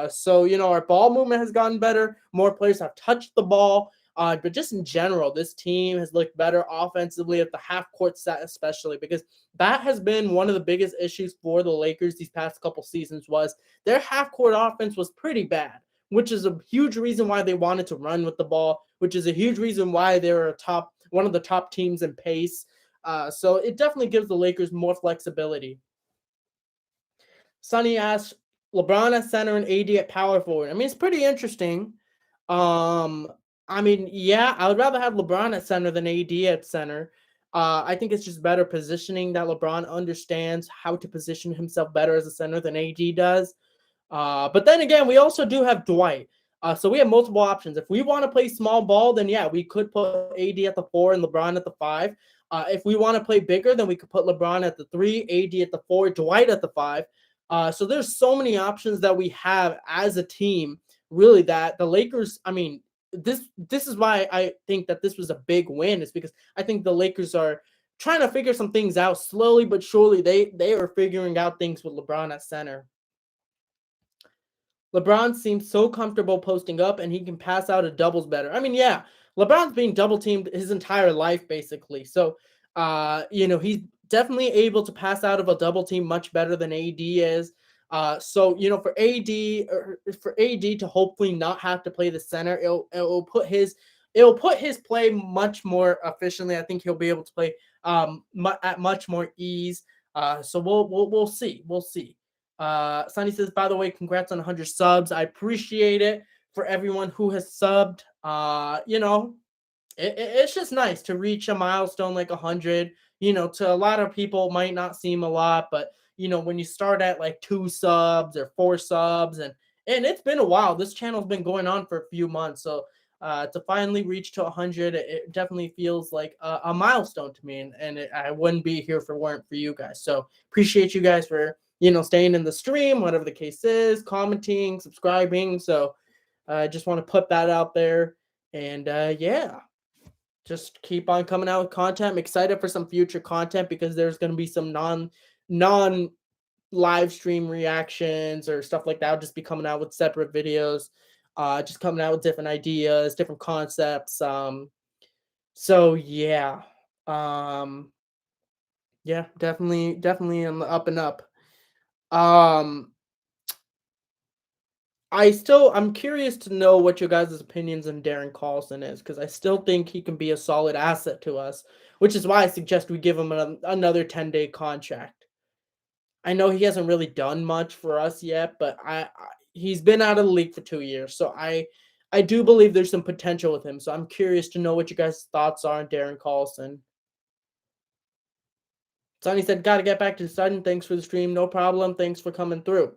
So, our ball movement has gotten better. More players have touched the ball. But just in general, this team has looked better offensively at the half-court set, especially because that has been one of the biggest issues for the Lakers these past couple seasons. Was their half-court offense was pretty bad, which is a huge reason why they wanted to run with the ball, which is a huge reason why they were one of the top teams in pace. So it definitely gives the Lakers more flexibility. Sonny asks, LeBron at center and AD at power forward. I mean, it's pretty interesting. I mean, yeah, I would rather have LeBron at center than AD at center. I think it's just better positioning that LeBron understands how to position himself better as a center than AD does. But then again, we also do have Dwight. So we have multiple options. If we want to play small ball, then yeah, we could put AD at the 4 and LeBron at the 5. If we want to play bigger, then we could put LeBron at the 3, AD at the 4, Dwight at the 5. So there's so many options that we have as a team, really, that the Lakers, I mean, this is why I think that this was a big win, is because I think the Lakers are trying to figure some things out slowly but surely. They are figuring out things with LeBron at center. LeBron seems so comfortable posting up and he can pass out a doubles better. I mean, yeah, LeBron's being double teamed his entire life, basically. So, he's definitely able to pass out of a double team much better than AD is. For AD to hopefully not have to play the center, it'll put his play much more efficiently. I think he'll be able to play at much more ease. So we'll see. We'll see. Sonny says, by the way, congrats on 100 subs. I appreciate it for everyone who has subbed. It's just nice to reach a milestone like 100. To a lot of people, might not seem a lot, but when you start at like 2 subs or 4 subs, and it's been a while. This channel's been going on for a few months, so to finally reach to 100, it definitely feels like a milestone to me, and I wouldn't be here if it weren't for you guys. So appreciate you guys for staying in the stream, whatever the case is, commenting, subscribing. So I just want to put that out there. And yeah, just keep on coming out with content. I'm excited for some future content because there's going to be some non live stream reactions or stuff like that. I'll just be coming out with separate videos, just coming out with different ideas, different concepts. So yeah, yeah, definitely on the up and up. I'm curious to know what your guys' opinions on Darren Collison is, because I still think he can be a solid asset to us, which is why I suggest we give him another 10-day contract. I know he hasn't really done much for us yet, but he's been out of the league for 2 years, so I do believe there's some potential with him. So I'm curious to know what you guys' thoughts are on Darren Collison. Sonny said, "Got to get back to the sun. Thanks for the stream. No problem. Thanks for coming through."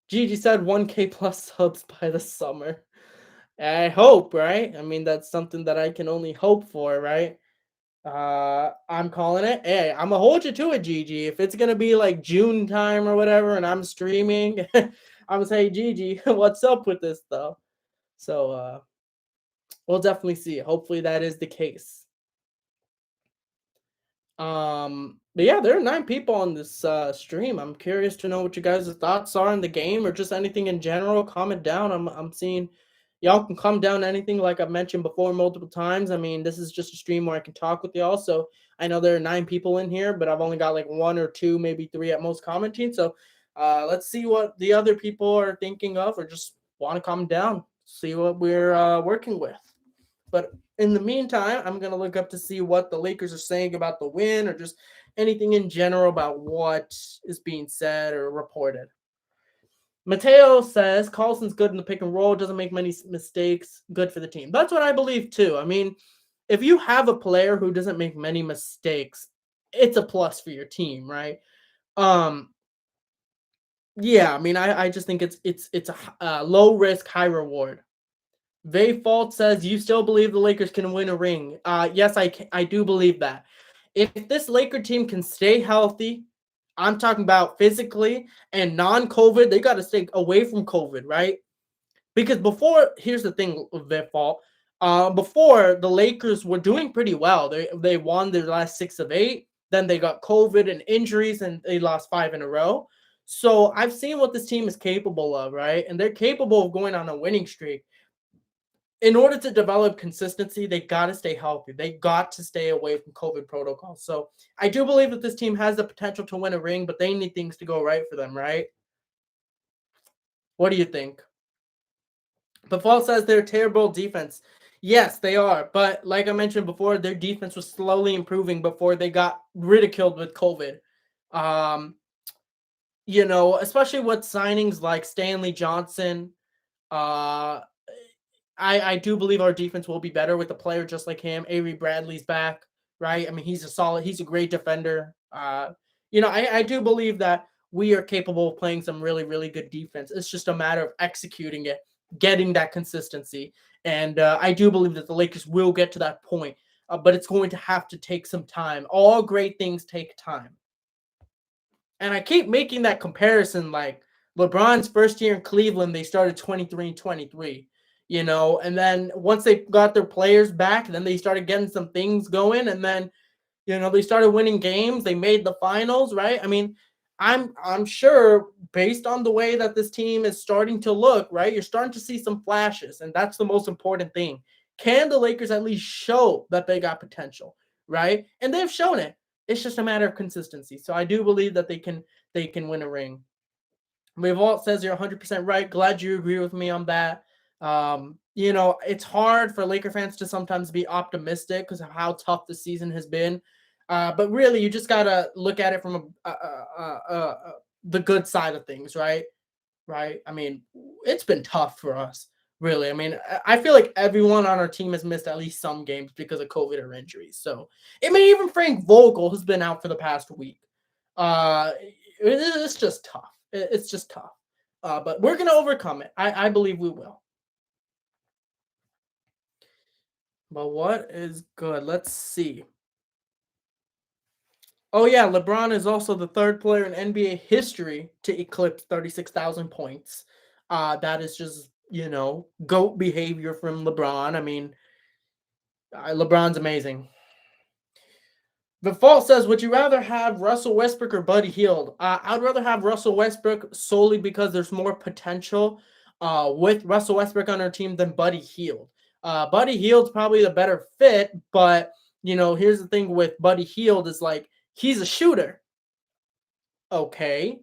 Gigi said 1K plus subs by the summer. I hope, right? I mean, that's something that I can only hope for, right? I'm calling it. Hey, I'm gonna hold you to it, Gigi. If it's gonna be like June time or whatever, and I'm streaming, I'm gonna say, Gigi, what's up with this though? So we'll definitely see. Hopefully that is the case. But yeah, there are 9 people on this stream. I'm curious to know what you guys' thoughts are on the game or just anything in general. Comment down. I'm seeing y'all can comment down anything, like I've mentioned before multiple times. I mean, this is just a stream where I can talk with y'all. So I know there are 9 people in here, but I've only got like 1 or 2, maybe 3 at most commenting. So let's see what the other people are thinking of, or just want to comment down, see what we're working with. But in the meantime, I'm going to look up to see what the Lakers are saying about the win, or just anything in general about what is being said or reported. Mateo says Collison's good in the pick and roll, doesn't make many mistakes, good for the team. That's what I believe too. I mean, if you have a player who doesn't make many mistakes, it's a plus for your team, right? Yeah, I mean, I just think it's a low risk, high reward. Vay Fault says, you still believe the Lakers can win a ring? Yes, I do believe that. If this Laker team can stay healthy, I'm talking about physically and non-COVID, they got to stay away from COVID, right? Because before, here's the thing with Vay Fault. Before, the Lakers were doing pretty well. They won their last 6 of 8. Then they got COVID and injuries, and they lost 5 in a row. So I've seen what this team is capable of, right? And they're capable of going on a winning streak. In order to develop consistency, they got to stay healthy. They got to stay away from COVID protocols. So I do believe that this team has the potential to win a ring, but they need things to go right for them, right? What do you think? Buffalo says they're terrible defense. Yes, they are. But like I mentioned before, their defense was slowly improving before they got ridiculed with COVID. Especially with signings like Stanley Johnson, I do believe our defense will be better with a player just like him. Avery Bradley's back, right? I mean, he's a great defender. I do believe that we are capable of playing some really, really good defense. It's just a matter of executing it, getting that consistency. And I do believe that the Lakers will get to that point, but it's going to have to take some time. All great things take time. And I keep making that comparison, like LeBron's first year in Cleveland, they started 23-23, and then once they got their players back, then they started getting some things going, and then they started winning games. They made the finals, right? I mean, I'm sure based on the way that this team is starting to look, right? You're starting to see some flashes, and that's the most important thing. Can the Lakers at least show that they got potential, right? And they've shown it. It's just a matter of consistency. So I do believe that they can win a ring. Revolt says you're 100% right. Glad you agree with me on that. It's hard for Laker fans to sometimes be optimistic because of how tough the season has been. But really, you just gotta look at it from the good side of things, right? Right. I mean, it's been tough for us, really. I mean, I feel like everyone on our team has missed at least some games because of COVID or injuries. So it may even Frank Vogel, who's been out for the past week. It's just tough. It's just tough. But we're gonna overcome it. I believe we will. But what is good? Let's see. Oh yeah, LeBron is also the third player in NBA history to eclipse 36,000 points. That is just, GOAT behavior from LeBron. I mean, LeBron's amazing. The fault says, would you rather have Russell Westbrook or Buddy Hield? I'd rather have Russell Westbrook solely because there's more potential with Russell Westbrook on our team than Buddy Hield. Buddy Hield's probably the better fit, but here's the thing with Buddy Hield is like he's a shooter. Okay.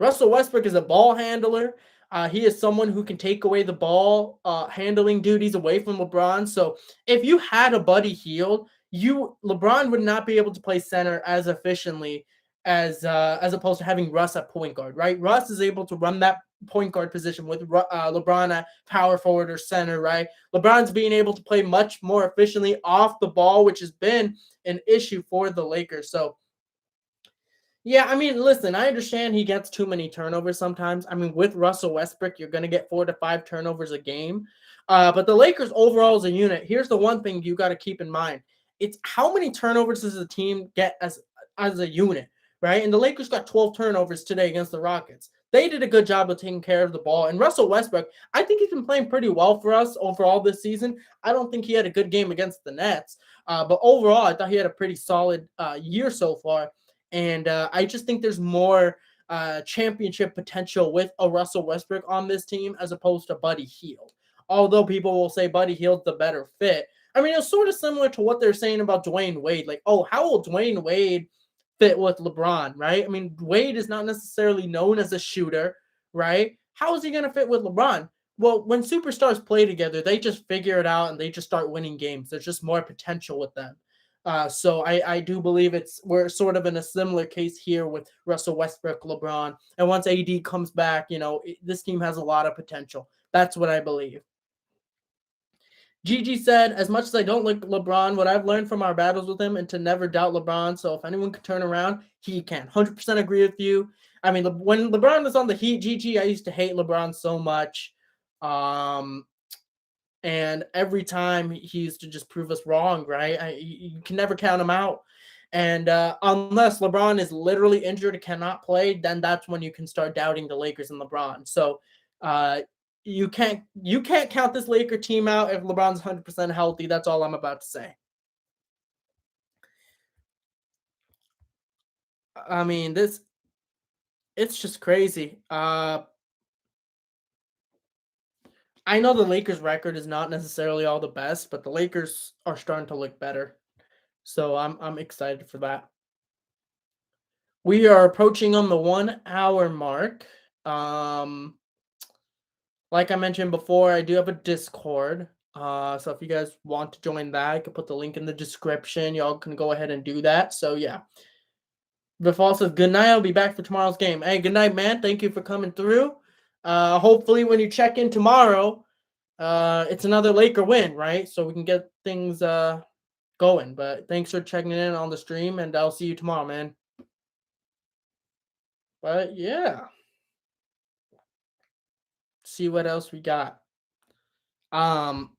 Russell Westbrook is a ball handler. He is someone who can take away the ball handling duties away from LeBron. So if you had a Buddy Hield, LeBron would not be able to play center as efficiently as opposed to having Russ at point guard, right? Russ is able to run that point guard position with LeBron at power forward or center, right? LeBron's being able to play much more efficiently off the ball, which has been an issue for the Lakers. So yeah, I mean, listen, I understand he gets too many turnovers sometimes. I mean, with Russell Westbrook, you're going to get 4 to 5 turnovers a game. But the Lakers overall as a unit, here's the one thing you got to keep in mind. It's how many turnovers does the team get as a unit, right? And the Lakers got 12 turnovers today against the Rockets. They did a good job of taking care of the ball. And Russell Westbrook, I think he's been playing pretty well for us overall this season. I don't think he had a good game against the Nets. But overall, I thought he had a pretty solid year so far. And I just think there's more championship potential with a Russell Westbrook on this team as opposed to Buddy Hield. Although people will say Buddy Hield's the better fit. I mean, it's sort of similar to what they're saying about Dwayne Wade. Like, oh, how will Dwayne Wade fit with LeBron, right? I mean, Wade is not necessarily known as a shooter, right? How is he going to fit with LeBron? Well, when superstars play together, they just figure it out and they just start winning games. There's just more potential with them. So I do believe we're sort of in a similar case here with Russell Westbrook, LeBron. And once AD comes back, this team has a lot of potential. That's what I believe. Gigi said, as much as I don't like LeBron, what I've learned from our battles with him and to never doubt LeBron. So if anyone can turn around, he can. 100% agree with you. I mean, when LeBron was on the Heat, Gigi, I used to hate LeBron so much. And every time he used to just prove us wrong, right? You can never count him out. And unless LeBron is literally injured and cannot play, then that's when you can start doubting the Lakers and LeBron. So you can't count this Laker team out if LeBron's 100% healthy. That's all I'm about to say. I mean, it's just crazy. I know the Lakers record is not necessarily all the best, but the Lakers are starting to look better. So I'm excited for that. We are approaching on the 1 hour mark. Like I mentioned before, I do have a Discord. So if you guys want to join that, I can put the link in the description. Y'all can go ahead and do that. So yeah. Vifal says, good night. I'll be back for tomorrow's game. Hey, good night, man. Thank you for coming through. Hopefully when you check in tomorrow, it's another Laker win, right? So we can get things going. But thanks for checking in on the stream, and I'll see you tomorrow, man. But yeah, see what else we got. Um,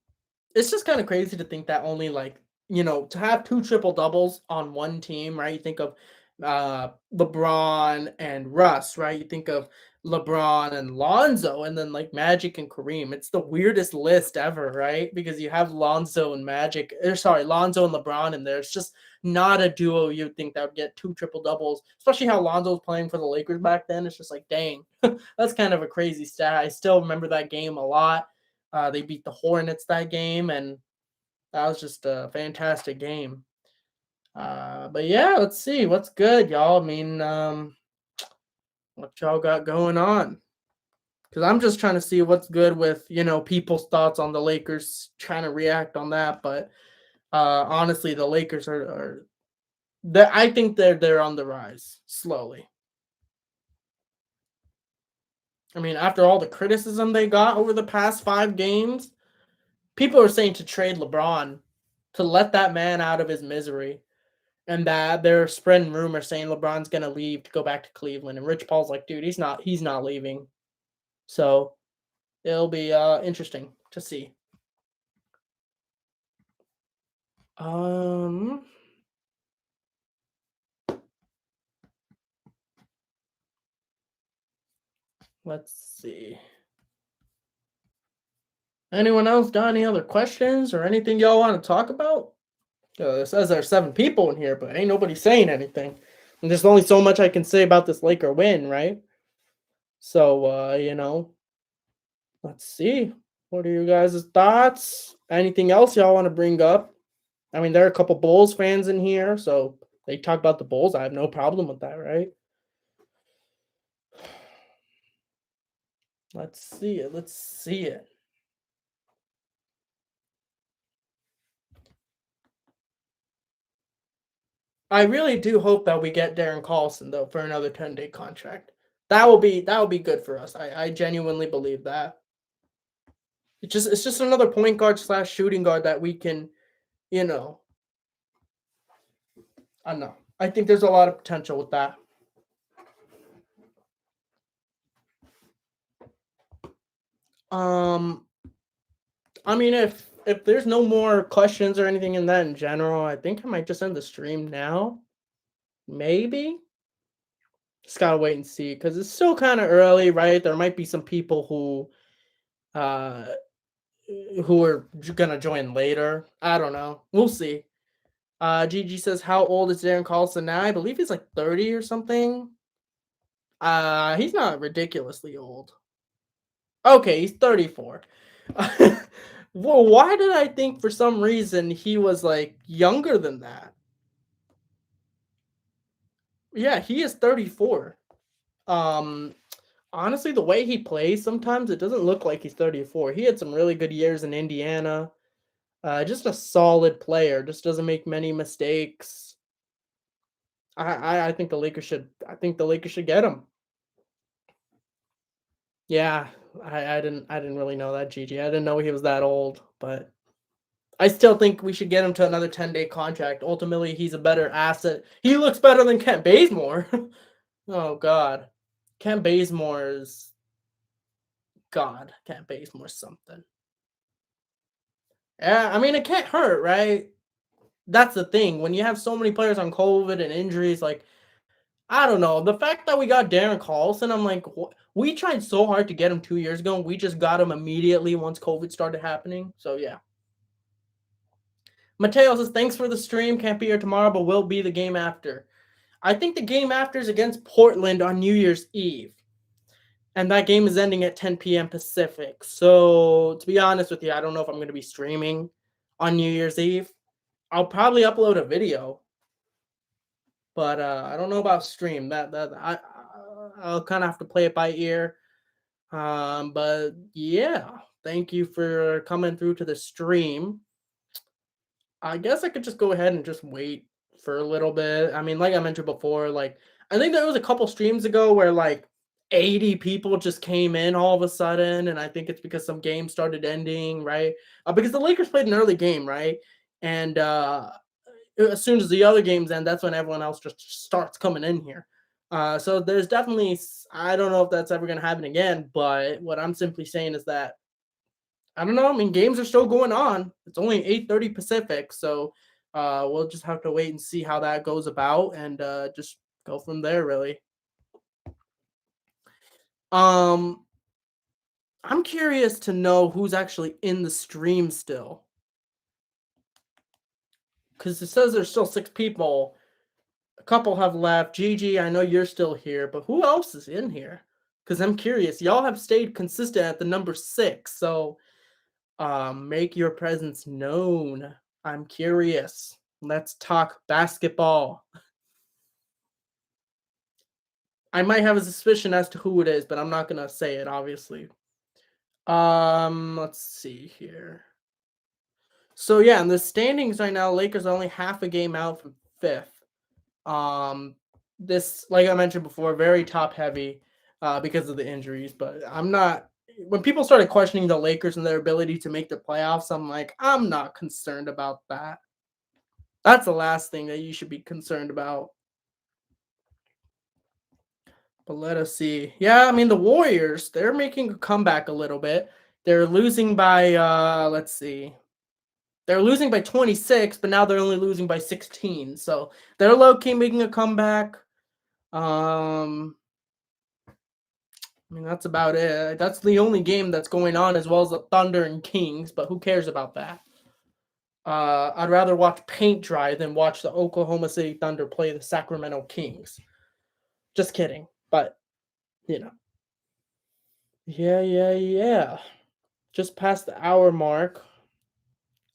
it's just kind of crazy to think that only like, to have two triple doubles on one team, right? You think of LeBron and Russ, right? You think of LeBron and Lonzo, and then like Magic and Kareem. It's the weirdest list ever, right? Because you have Lonzo and Magic, or sorry, Lonzo and LeBron in there. It's just not a duo you'd think that would get two triple doubles, especially how Lonzo was playing for the Lakers back then. It's just like, dang, that's kind of a crazy stat. I still remember that game a lot. They beat the Hornets that game, and that was just a fantastic game. But yeah, let's see what's good, y'all. I mean, what y'all got going on? Because I'm just trying to see what's good with people's thoughts on the Lakers, trying to react on that. But honestly, the Lakers are I think they're on the rise slowly. I mean, after all the criticism they got over the past 5 games, people are saying to trade LeBron, to let that man out of his misery. And that they're spreading rumors saying LeBron's gonna leave to go back to Cleveland. And Rich Paul's like, dude, he's not leaving. So it'll be interesting to see. Um let's see. Anyone else got any other questions or anything y'all want to talk about? It says there's 7 people in here, but ain't nobody saying anything. And there's only so much I can say about this Laker win, right? So let's see. What are you guys' thoughts? Anything else y'all want to bring up? I mean, there are a couple Bulls fans in here, so they talk about the Bulls. I have no problem with that, right? Let's see it. Let's see it. I really do hope that we get Darren Collison though for another 10-day contract. That will be good for us. I genuinely believe that. It's just another point guard slash shooting guard that we can, you know, I don't know. I think there's a lot of potential with that. Um, I mean, if there's no more questions or anything in that in general, I think I might just end the stream now. Maybe. Just gotta wait and see because it's still kind of early, right? There might be some people uh who are gonna join later. I don't know. We'll see. Gigi says, "How old is Darren Collison now? I believe he's like 30 or something. He's not ridiculously old. Okay, he's 34. Well, why did I think for some reason he was like younger than that? Yeah, he is 34. Um, honestly, the way he plays sometimes it doesn't look like he's 34. He had some really good years in Indiana. Just a solid player. Just doesn't make many mistakes. I think the Lakers should. I think the Lakers should get him. Yeah, I didn't really know that, Gigi. I didn't know he was that old, but I still think we should get him to another 10-day contract. Ultimately, he's a better asset. He looks better than Kent Bazemore. Oh God, Kent Bazemore is God. Kent Bazemore's something. Yeah, I mean it can't hurt, right? That's the thing. When you have so many players on COVID and injuries, like I don't know. The fact that we got Darren Collison, I'm like, we tried so hard to get him 2 years ago, and we just got him immediately once COVID started happening. So yeah. Mateo says, thanks for the stream. Can't be here tomorrow, but will be the game after. I think the game after is against Portland on New Year's Eve. And that game is ending at 10 p.m. Pacific. So to be honest with you, I don't know if I'm going to be streaming on New Year's Eve. I'll probably upload a video, but I don't know about stream. I'll kind of have to play it by ear. But yeah, thank you for coming through to the stream. I guess I could just go ahead and just wait for a little bit. I mean, like I mentioned before, like I think there was a couple streams ago where like 80 people just came in all of a sudden, and I think it's because some games started ending, right? Because the Lakers played an early game, right? And as soon as the other games end, that's when everyone else just starts coming in here. So there's definitely, I don't know if that's ever going to happen again, but what I'm simply saying is that I don't know. I mean, games are still going on. It's only 8:30 Pacific, so we'll just have to wait and see how that goes about, and just go from there. Really. Um, I'm curious to know who's actually in the stream still, because it says there's still 6 people. A couple have left. Gigi, I know you're still here, but who else is in here? Because I'm curious. Y'all have stayed consistent at the number 6, so make your presence known. I'm curious. Let's talk basketball. I might have a suspicion as to who it is, but I'm not gonna say it, obviously. Let's see here. So yeah, in the standings right now, Lakers are only half a game out from 5th. Um, this, like I mentioned before, very top heavy because of the injuries. But I'm not. When people started questioning the Lakers and their ability to make the playoffs, I'm like, I'm not concerned about that. That's the last thing that you should be concerned about. But let us see. Yeah, I mean the Warriors, they're making a comeback a little bit. They're losing by let's see. They're losing by 26, but now they're only losing by 16. So they're low key making a comeback. I mean that's about it. That's the only game that's going on, as well as the Thunder and Kings, but who cares about that? I'd rather watch paint dry than watch the Oklahoma City Thunder play the Sacramento Kings. Just kidding. But you know. Yeah. Just past the hour mark.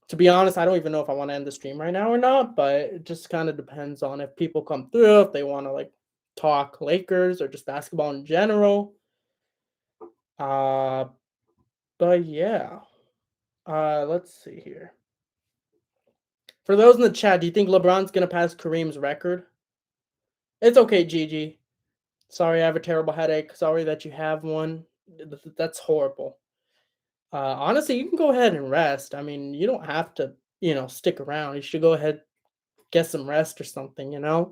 To be honest, I don't even know if I want to end the stream right now or not, but it just kind of depends on if people come through, if they want to like talk Lakers or just basketball in general. Uh but yeah. Let's see here. For those in the chat, do you think LeBron's gonna pass Kareem's record? It's okay, Gigi. Sorry, I have a terrible headache. Sorry that you have one. That's horrible. Honestly, you can go ahead and rest. I mean, you don't have to, stick around. You should go ahead, get some rest or something. I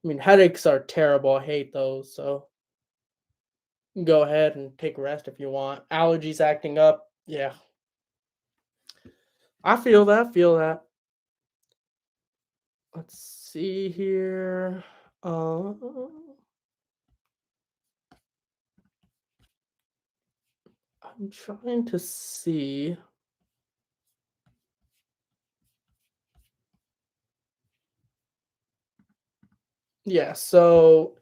mean, headaches are terrible. I hate those. So you can go ahead and take a rest if you want. Allergies acting up. Yeah. I feel that. Feel that. Let's see here. I'm trying to see. Yeah, so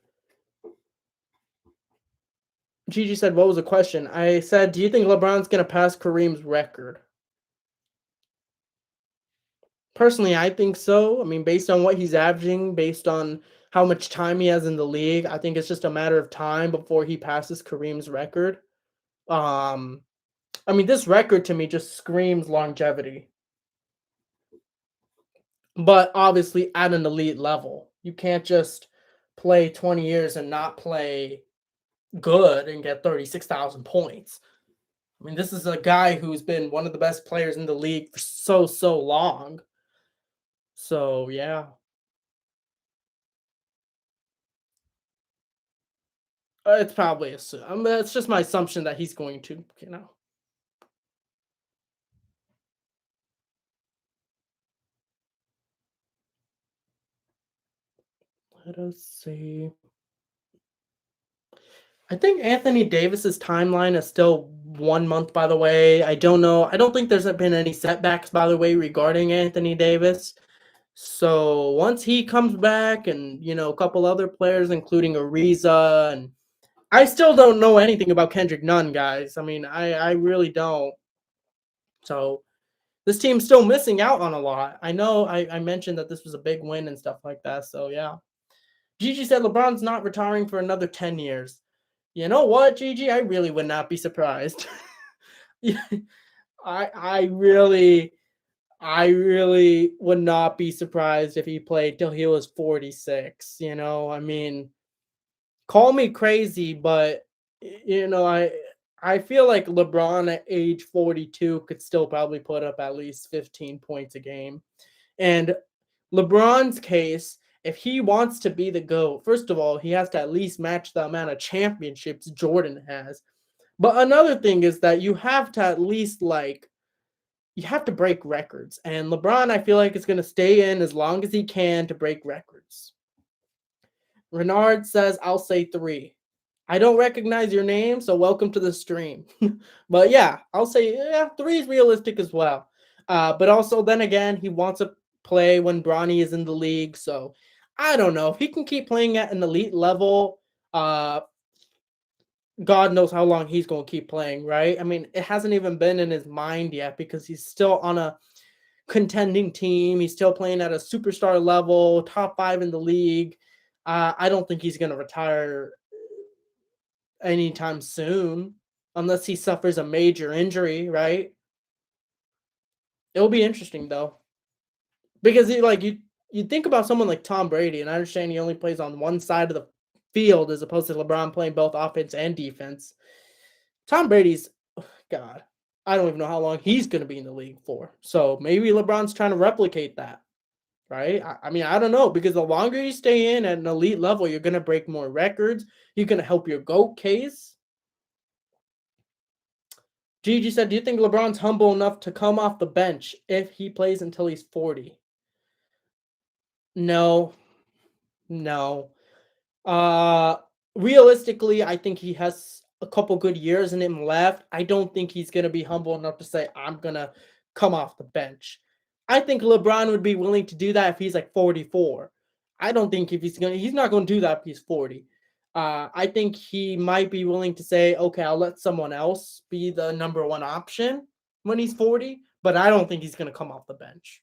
Gigi said, what was the question? I said, do you think LeBron's going to pass Kareem's record? Personally, I think so. I mean, based on what he's averaging, based on how much time he has in the league, I think it's just a matter of time before he passes Kareem's record. I mean, this record to me just screams longevity. But obviously at an elite level. You can't just play 20 years and not play good and get 36,000 points. I mean, this is a guy who's been one of the best players in the league for so long. So, yeah. It's probably it's just my assumption that he's going to. Let us see. I think Anthony Davis's timeline is still 1 month, by the way. I don't know. I don't think there's been any setbacks, by the way, regarding Anthony Davis. So once he comes back and, a couple other players, including Ariza, and I still don't know anything about Kendrick Nunn, guys. I mean, I really don't. So this team's still missing out on a lot. I know I mentioned that this was a big win and stuff like that. So, yeah. Gigi said LeBron's not retiring for another 10 years. You know what, Gigi? I really would not be surprised. I really would not be surprised if he played till he was 46. I mean, call me crazy, but I feel like LeBron at age 42 could still probably put up at least 15 points a game. And LeBron's case, if he wants to be the GOAT, first of all, he has to at least match the amount of championships Jordan has. But another thing is that you have to at least you have to break records. And LeBron, I feel like, is going to stay in as long as he can to break records. Renard says, I'll say 3. I don't recognize your name, so welcome to the stream. But yeah, I'll say 3 is realistic as well. But also, then again, he wants to play when Bronny is in the league. So I don't know. If he can keep playing at an elite level, God knows how long he's going to keep playing, right? I mean, it hasn't even been in his mind yet because he's still on a contending team. He's still playing at a superstar level, top 5 in the league. I don't think he's going to retire anytime soon unless he suffers a major injury, right? It'll be interesting though. Because you think about someone like Tom Brady, and I understand he only plays on one side of the field as opposed to LeBron playing both offense and defense. Tom Brady's, God, I don't even know how long he's going to be in the league for. So maybe LeBron's trying to replicate that, right? I mean, I don't know, because the longer you stay in at an elite level, you're going to break more records. You're going to help your GOAT case. Gigi said, do you think LeBron's humble enough to come off the bench if he plays until he's 40? No. Realistically, I think he has a couple good years in him left. I don't think he's going to be humble enough to say, I'm going to come off the bench. I think LeBron would be willing to do that if he's like 44. I don't think he's not going to do that if he's 40. I think he might be willing to say, okay, I'll let someone else be the number 1 option when he's 40, but I don't think he's going to come off the bench.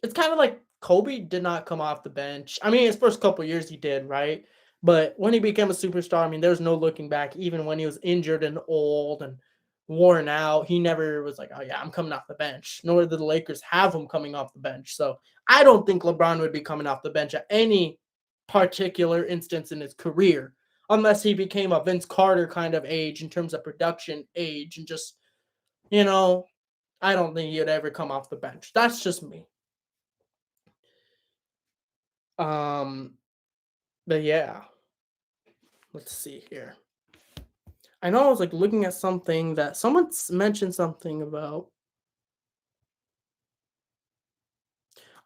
It's kind of like Kobe did not come off the bench. I mean, his first couple years he did, right? But when he became a superstar, I mean, there's no looking back. Even when he was injured and old and worn out, he never was like, oh yeah, I'm coming off the bench. Nor did the Lakers have him coming off the bench. So I don't think LeBron would be coming off the bench at any particular instance in his career, unless he became a Vince Carter kind of age in terms of production age and just, I don't think he would ever come off the bench. That's just me. But yeah, let's see here. I know I was looking at something that someone mentioned something about.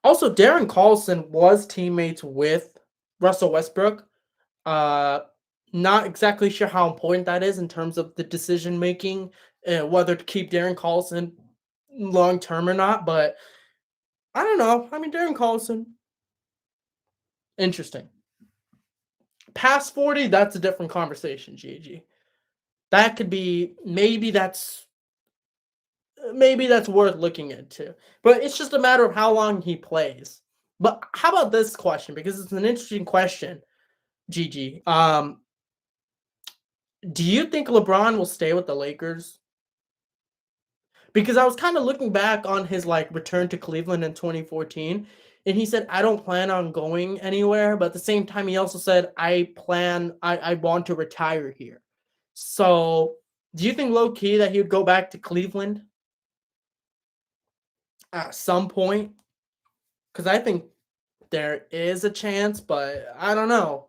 Also, Darren Collison was teammates with Russell Westbrook. Not exactly sure how important that is in terms of the decision making, whether to keep Darren Collison long term or not. But I don't know. I mean, Darren Collison, interesting. Past 40, that's a different conversation, Gigi. That could be, maybe that's worth looking into. But it's just a matter of how long he plays. But how about this question? Because it's an interesting question, Gigi. Do you think LeBron will stay with the Lakers? Because I was kind of looking back on his return to Cleveland in 2014, and he said, I don't plan on going anywhere. But at the same time, he also said, I want to retire here. So do you think low key that he would go back to Cleveland at some point? Because I think there is a chance, but I don't know.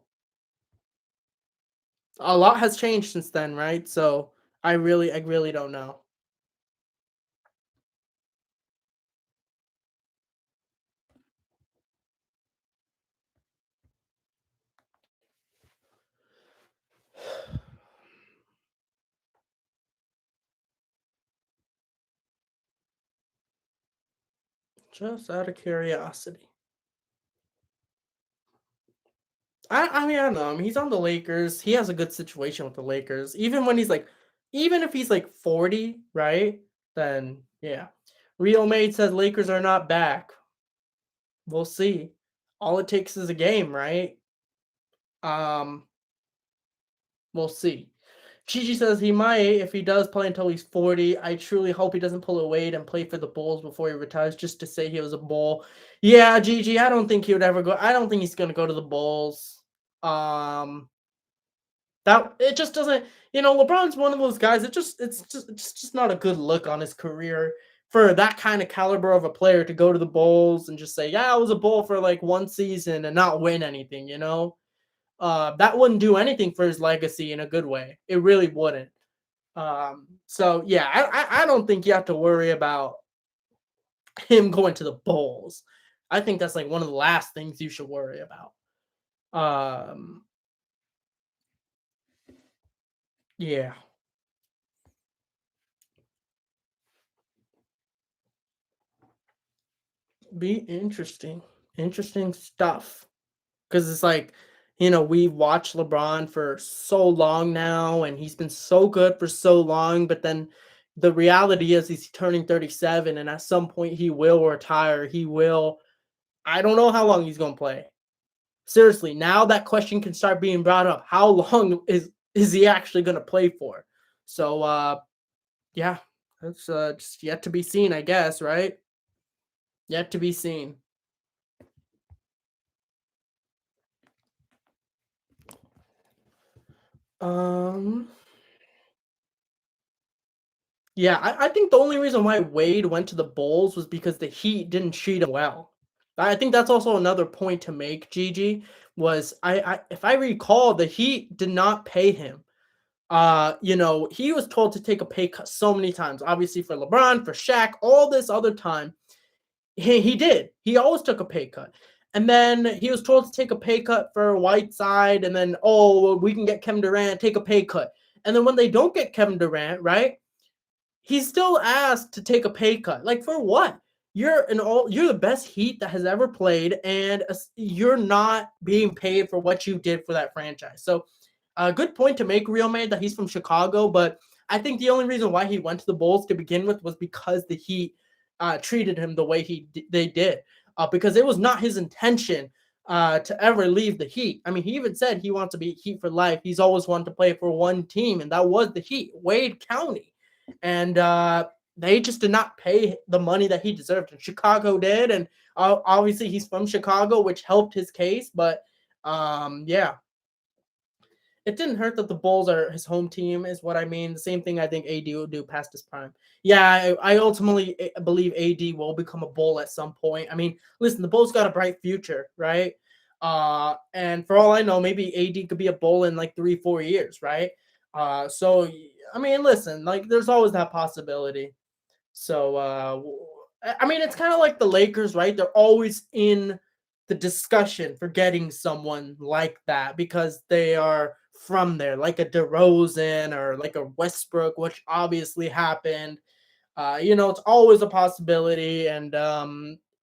A lot has changed since then, right? So I really don't know. Just out of curiosity. I mean, I don't know. I mean, he's on the Lakers. He has a good situation with the Lakers. Even if he's 40, right? Then yeah. Real Mate says Lakers are not back. We'll see. All it takes is a game, right? We'll see. Gigi says he might if he does play until he's 40. I truly hope he doesn't pull a weight and play for the Bulls before he retires just to say he was a Bull. Yeah, Gigi, I don't think he would ever go. I don't think he's going to go to the Bulls. That it just doesn't, LeBron's one of those guys. It's just not a good look on his career for that kind of caliber of a player to go to the Bulls and just say, "Yeah, I was a Bull for like one season and not win anything," that wouldn't do anything for his legacy in a good way. It really wouldn't. So yeah, I don't think you have to worry about him going to the Bulls. I think that's like one of the last things you should worry about. Um, yeah, be interesting, interesting stuff. Because it's like, we've watched LeBron for so long now, and he's been so good for so long. But then the reality is he's turning 37, and at some point he will retire. He will. I don't know how long he's going to play. Seriously, now that question can start being brought up. How long is he actually going to play for? So, yeah, that's just yet to be seen, I guess, right? Yet to be seen. Um, Yeah, I think the only reason why Wade went to the Bulls was because the Heat didn't treat him well. I think that's also another point to make, Gigi, was I if I recall, the Heat did not pay him. He was told to take a pay cut so many times, obviously for LeBron, for Shaq, all this other time. He did. He always took a pay cut. And then he was told to take a pay cut for Whiteside, and then, oh, well, we can get Kevin Durant, take a pay cut. And then when they don't get Kevin Durant, right? He's still asked to take a pay cut. Like, for what? You're the best Heat that has ever played, and you're not being paid for what you did for that franchise. So, a good point to make, Real made, that he's from Chicago, but I think the only reason why he went to the Bulls to begin with was because the Heat treated him the way they did, because it was not his intention to ever leave the Heat. I mean, he even said he wants to be Heat for life. He's always wanted to play for one team, and that was the Heat, Wade County. And they just did not pay the money that he deserved, and Chicago did. And obviously, he's from Chicago, which helped his case. But yeah, it didn't hurt that the Bulls are his home team, is what I mean. The same thing I think AD will do past his prime. Yeah, I ultimately believe AD will become a Bull at some point. I mean, listen, the Bulls got a bright future, right? And for all I know, maybe AD could be a Bull in like 3-4 years, right? So I mean, listen, like there's always that possibility. So I mean, it's kind of like the Lakers, right? They're always in the discussion for getting someone like that because they are from there, like a DeRozan or like a Westbrook, which obviously happened. It's always a possibility, and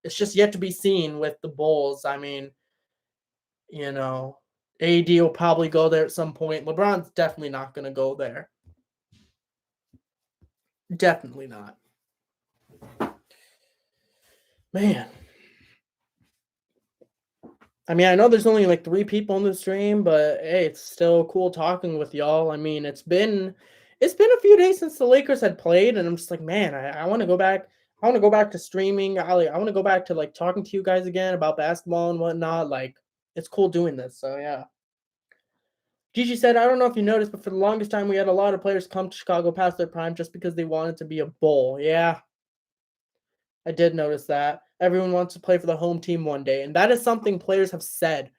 it's just yet to be seen with the Bulls. I mean, you know, AD will probably go there at some point. LeBron's definitely not going to go there. Definitely not. Man. I mean, I know there's only like 3 people on the stream, but hey, it's still cool talking with y'all. I mean, it's been a few days since the Lakers had played, and I'm just like, man, I want to go back. I want to go back to streaming. I want to go back to like talking to you guys again about basketball and whatnot. Like, it's cool doing this. So yeah. Gigi said, I don't know if you noticed, but for the longest time, we had a lot of players come to Chicago past their prime just because they wanted to be a Bull. Yeah, I did notice that. Everyone wants to play for the home team one day, and that is something players have said.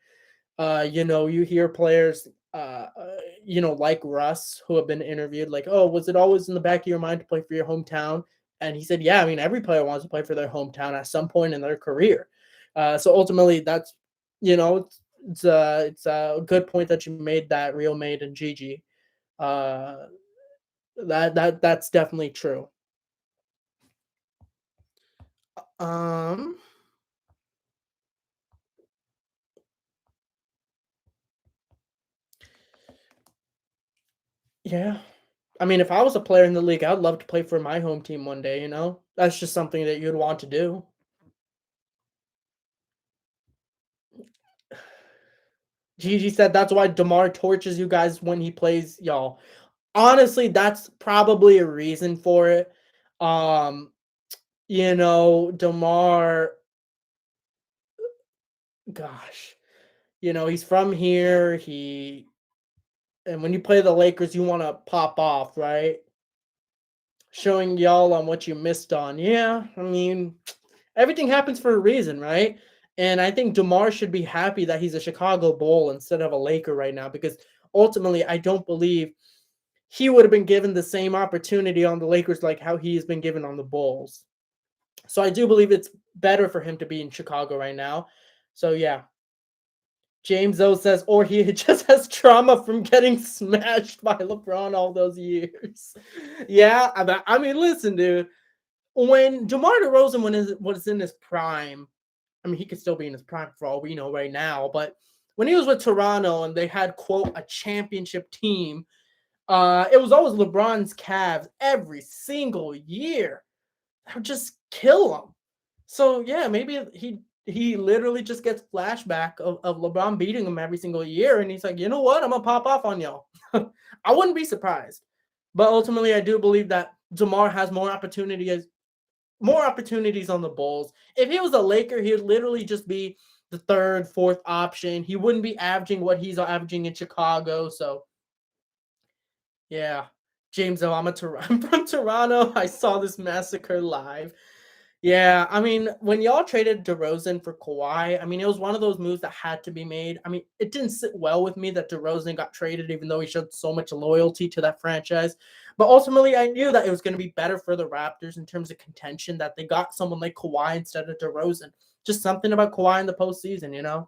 You hear players, like Russ, who have been interviewed, like, oh, was it always in the back of your mind to play for your hometown? And he said, yeah, I mean, every player wants to play for their hometown at some point in their career. So ultimately, that's, it's a good point that you made, that Real made, and Gigi. Uh, that's definitely true. Um, yeah. I mean, if I was a player in the league, I'd love to play for my home team one day, you know? That's just something that you'd want to do. Gigi said that's why DeMar torches you guys when he plays y'all. Honestly, that's probably a reason for it. Um, DeMar, gosh, he's from here. And when you play the Lakers, you want to pop off, right? showing y'all on what you missed on. Yeah, I mean, everything happens for a reason, right? And I think DeMar should be happy that he's a Chicago Bull instead of a Laker right now, because ultimately, I don't believe he would have been given the same opportunity on the Lakers like how he's been given on the Bulls. So I do believe it's better for him to be in Chicago right now. So yeah. James O says, or he just has trauma from getting smashed by LeBron all those years. Yeah, I mean, listen, dude. When DeMar DeRozan was in his prime, I mean, he could still be in his prime for all we know right now, but when he was with Toronto and they had, quote, a championship team, it was always LeBron's Cavs every single year. That would just kill him. So yeah, maybe he literally just gets flashback of LeBron beating him every single year, and he's like, you know what, I'm gonna pop off on y'all. I wouldn't be surprised, but ultimately, I do believe that DeMar has more opportunities on the Bulls. If he was a Laker, he would literally just be the third, fourth option. He wouldn't be averaging what he's averaging in Chicago. So yeah, James, I'm from Toronto. I saw this massacre live. Yeah, I mean, when y'all traded DeRozan for Kawhi, I mean, it was one of those moves that had to be made. I mean, it didn't sit well with me that DeRozan got traded, even though he showed so much loyalty to that franchise. But ultimately, I knew that it was going to be better for the Raptors in terms of contention that they got someone like Kawhi instead of DeRozan. Just something about Kawhi in the postseason, you know?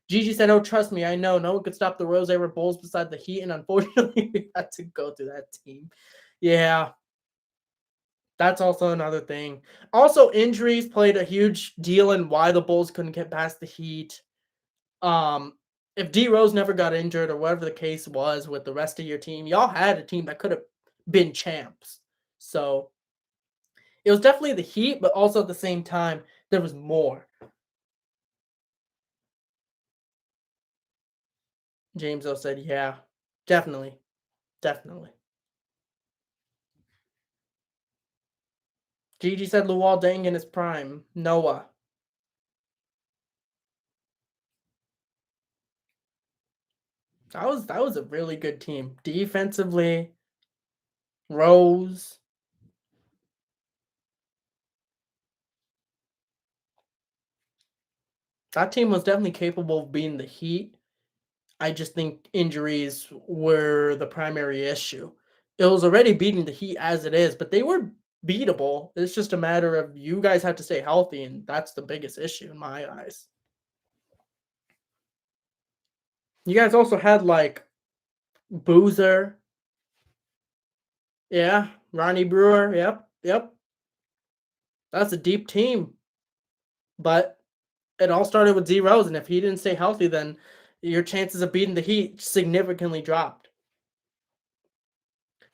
Gigi said, oh, trust me, I know. No one could stop the Rose or Bulls beside the Heat, and unfortunately, we had to go through that team. Yeah, that's also another thing. Also, injuries played a huge deal in why the Bulls couldn't get past the Heat. Um, if D Rose never got injured or whatever the case was with the rest of your team, y'all had a team that could have been champs. So it was definitely the Heat, but also at the same time, there was more. James O said, yeah, definitely. Definitely. Gigi said Luol Deng in his prime. Noah. That was a really good team. Defensively, Rose. That team was definitely capable of being the Heat. I just think injuries were the primary issue. It was already beating the Heat as it is, but they were beatable. It's just a matter of you guys have to stay healthy, and that's the biggest issue in my eyes. You guys also had like Boozer. Yeah, Ronnie Brewer. Yep, yep. That's a deep team. But it all started with D Rose, and if he didn't stay healthy, then your chances of beating the Heat significantly dropped.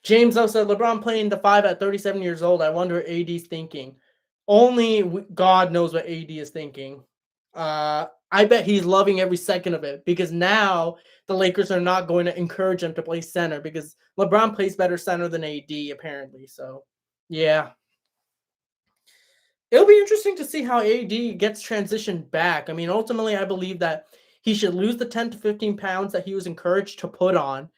James O said LeBron playing the five at 37 years old. I wonder what AD's thinking. Only God knows what AD is thinking. I bet he's loving every second of it because now the Lakers are not going to encourage him to play center because LeBron plays better center than AD apparently. So yeah, it'll be interesting to see how AD gets transitioned back. I mean, ultimately, I believe that he should lose the 10 to 15 pounds that he was encouraged to put on,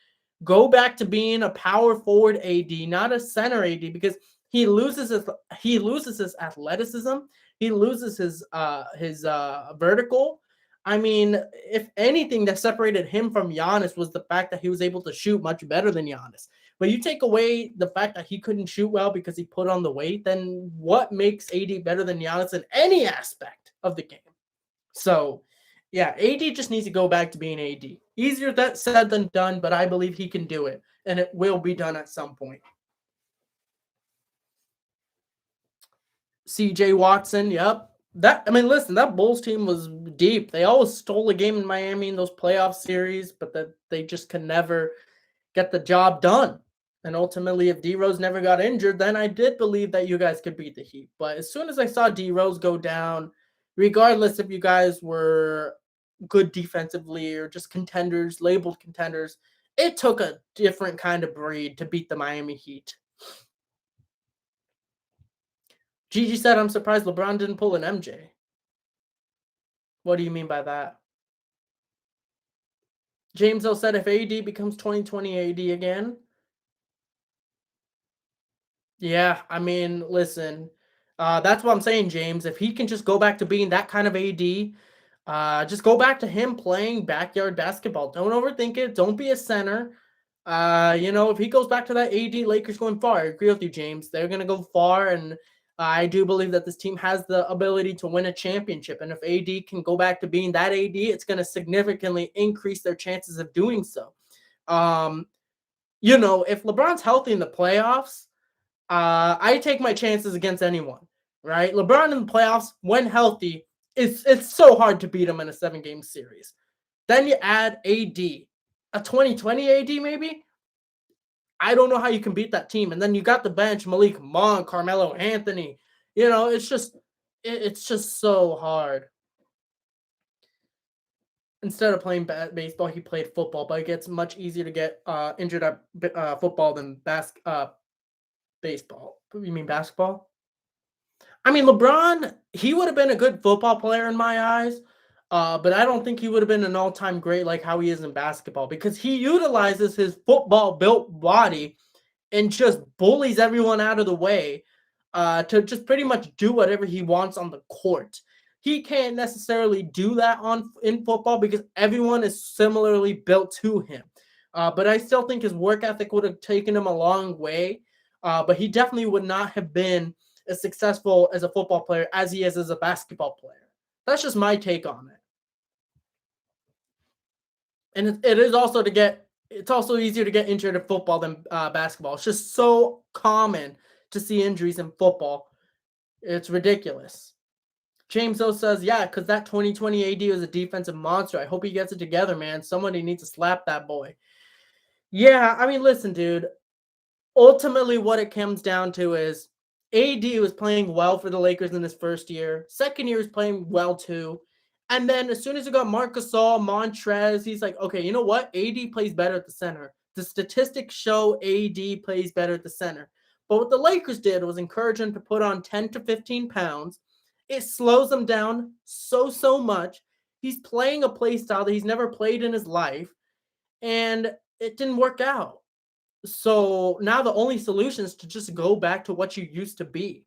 go back to being a power forward AD, not a center AD, because he loses his athleticism, he loses his vertical. I mean, if anything that separated him from Giannis was the fact that he was able to shoot much better than Giannis. But you take away the fact that he couldn't shoot well because he put on the weight, then what makes AD better than Giannis in any aspect of the game? So, yeah, AD just needs to go back to being AD. Easier that said than done, but I believe he can do it, and it will be done at some point. CJ Watson, yep. Listen, that Bulls team was deep. They always stole a game in Miami in those playoff series, but they just can never get the job done. And ultimately, if D Rose never got injured, then I did believe that you guys could beat the Heat. But as soon as I saw D Rose go down, regardless if you guys were good defensively or just contenders, labeled contenders, it took a different kind of breed to beat the Miami Heat. Gigi said, I'm surprised LeBron didn't pull an MJ. What do you mean by that? James Hill said if AD becomes 2020 AD again, Yeah, I mean, listen, that's what I'm saying, James. If he can just go back to being that kind of AD, just go back to him playing backyard basketball. Don't overthink it. Don't be a center. If he goes back to that AD, Lakers going far. I agree with you, James. They're gonna go far, and I do believe that this team has the ability to win a championship. And if AD can go back to being that AD, it's gonna significantly increase their chances of doing so. Um, if LeBron's healthy in the playoffs, I take my chances against anyone, right? LeBron in the playoffs, when healthy, it's so hard to beat him in a 7-game series. Then you add AD, a 2020 AD maybe. I don't know how you can beat that team. And then you got the bench, Malik Monk, Carmelo Anthony. It's just so hard. Instead of playing baseball, he played football, but it gets much easier to get injured at football than baseball. You mean basketball? I mean, LeBron, he would have been a good football player in my eyes, but I don't think he would have been an all-time great like how he is in basketball because he utilizes his football-built body and just bullies everyone out of the way to just pretty much do whatever he wants on the court. He can't necessarily do that in football because everyone is similarly built to him. But I still think his work ethic would have taken him a long way. But he definitely would not have been as successful as a football player as he is as a basketball player. That's just my take on it. And it is also it's also easier to get injured in football than basketball. It's just so common to see injuries in football. It's ridiculous. James O says, yeah, because that 2020 AD was a defensive monster. I hope he gets it together, man. Somebody needs to slap that boy. Yeah, I mean, listen, dude. Ultimately, what it comes down to is AD was playing well for the Lakers in his first year. Second year, is playing well too. And then as soon as you got Marc Gasol, Montrez, he's like, okay, you know what? AD plays better at the center. The statistics show AD plays better at the center. But what the Lakers did was encourage him to put on 10 to 15 pounds. It slows him down so much. He's playing a play style that he's never played in his life. And it didn't work out. So now the only solution is to just go back to what you used to be.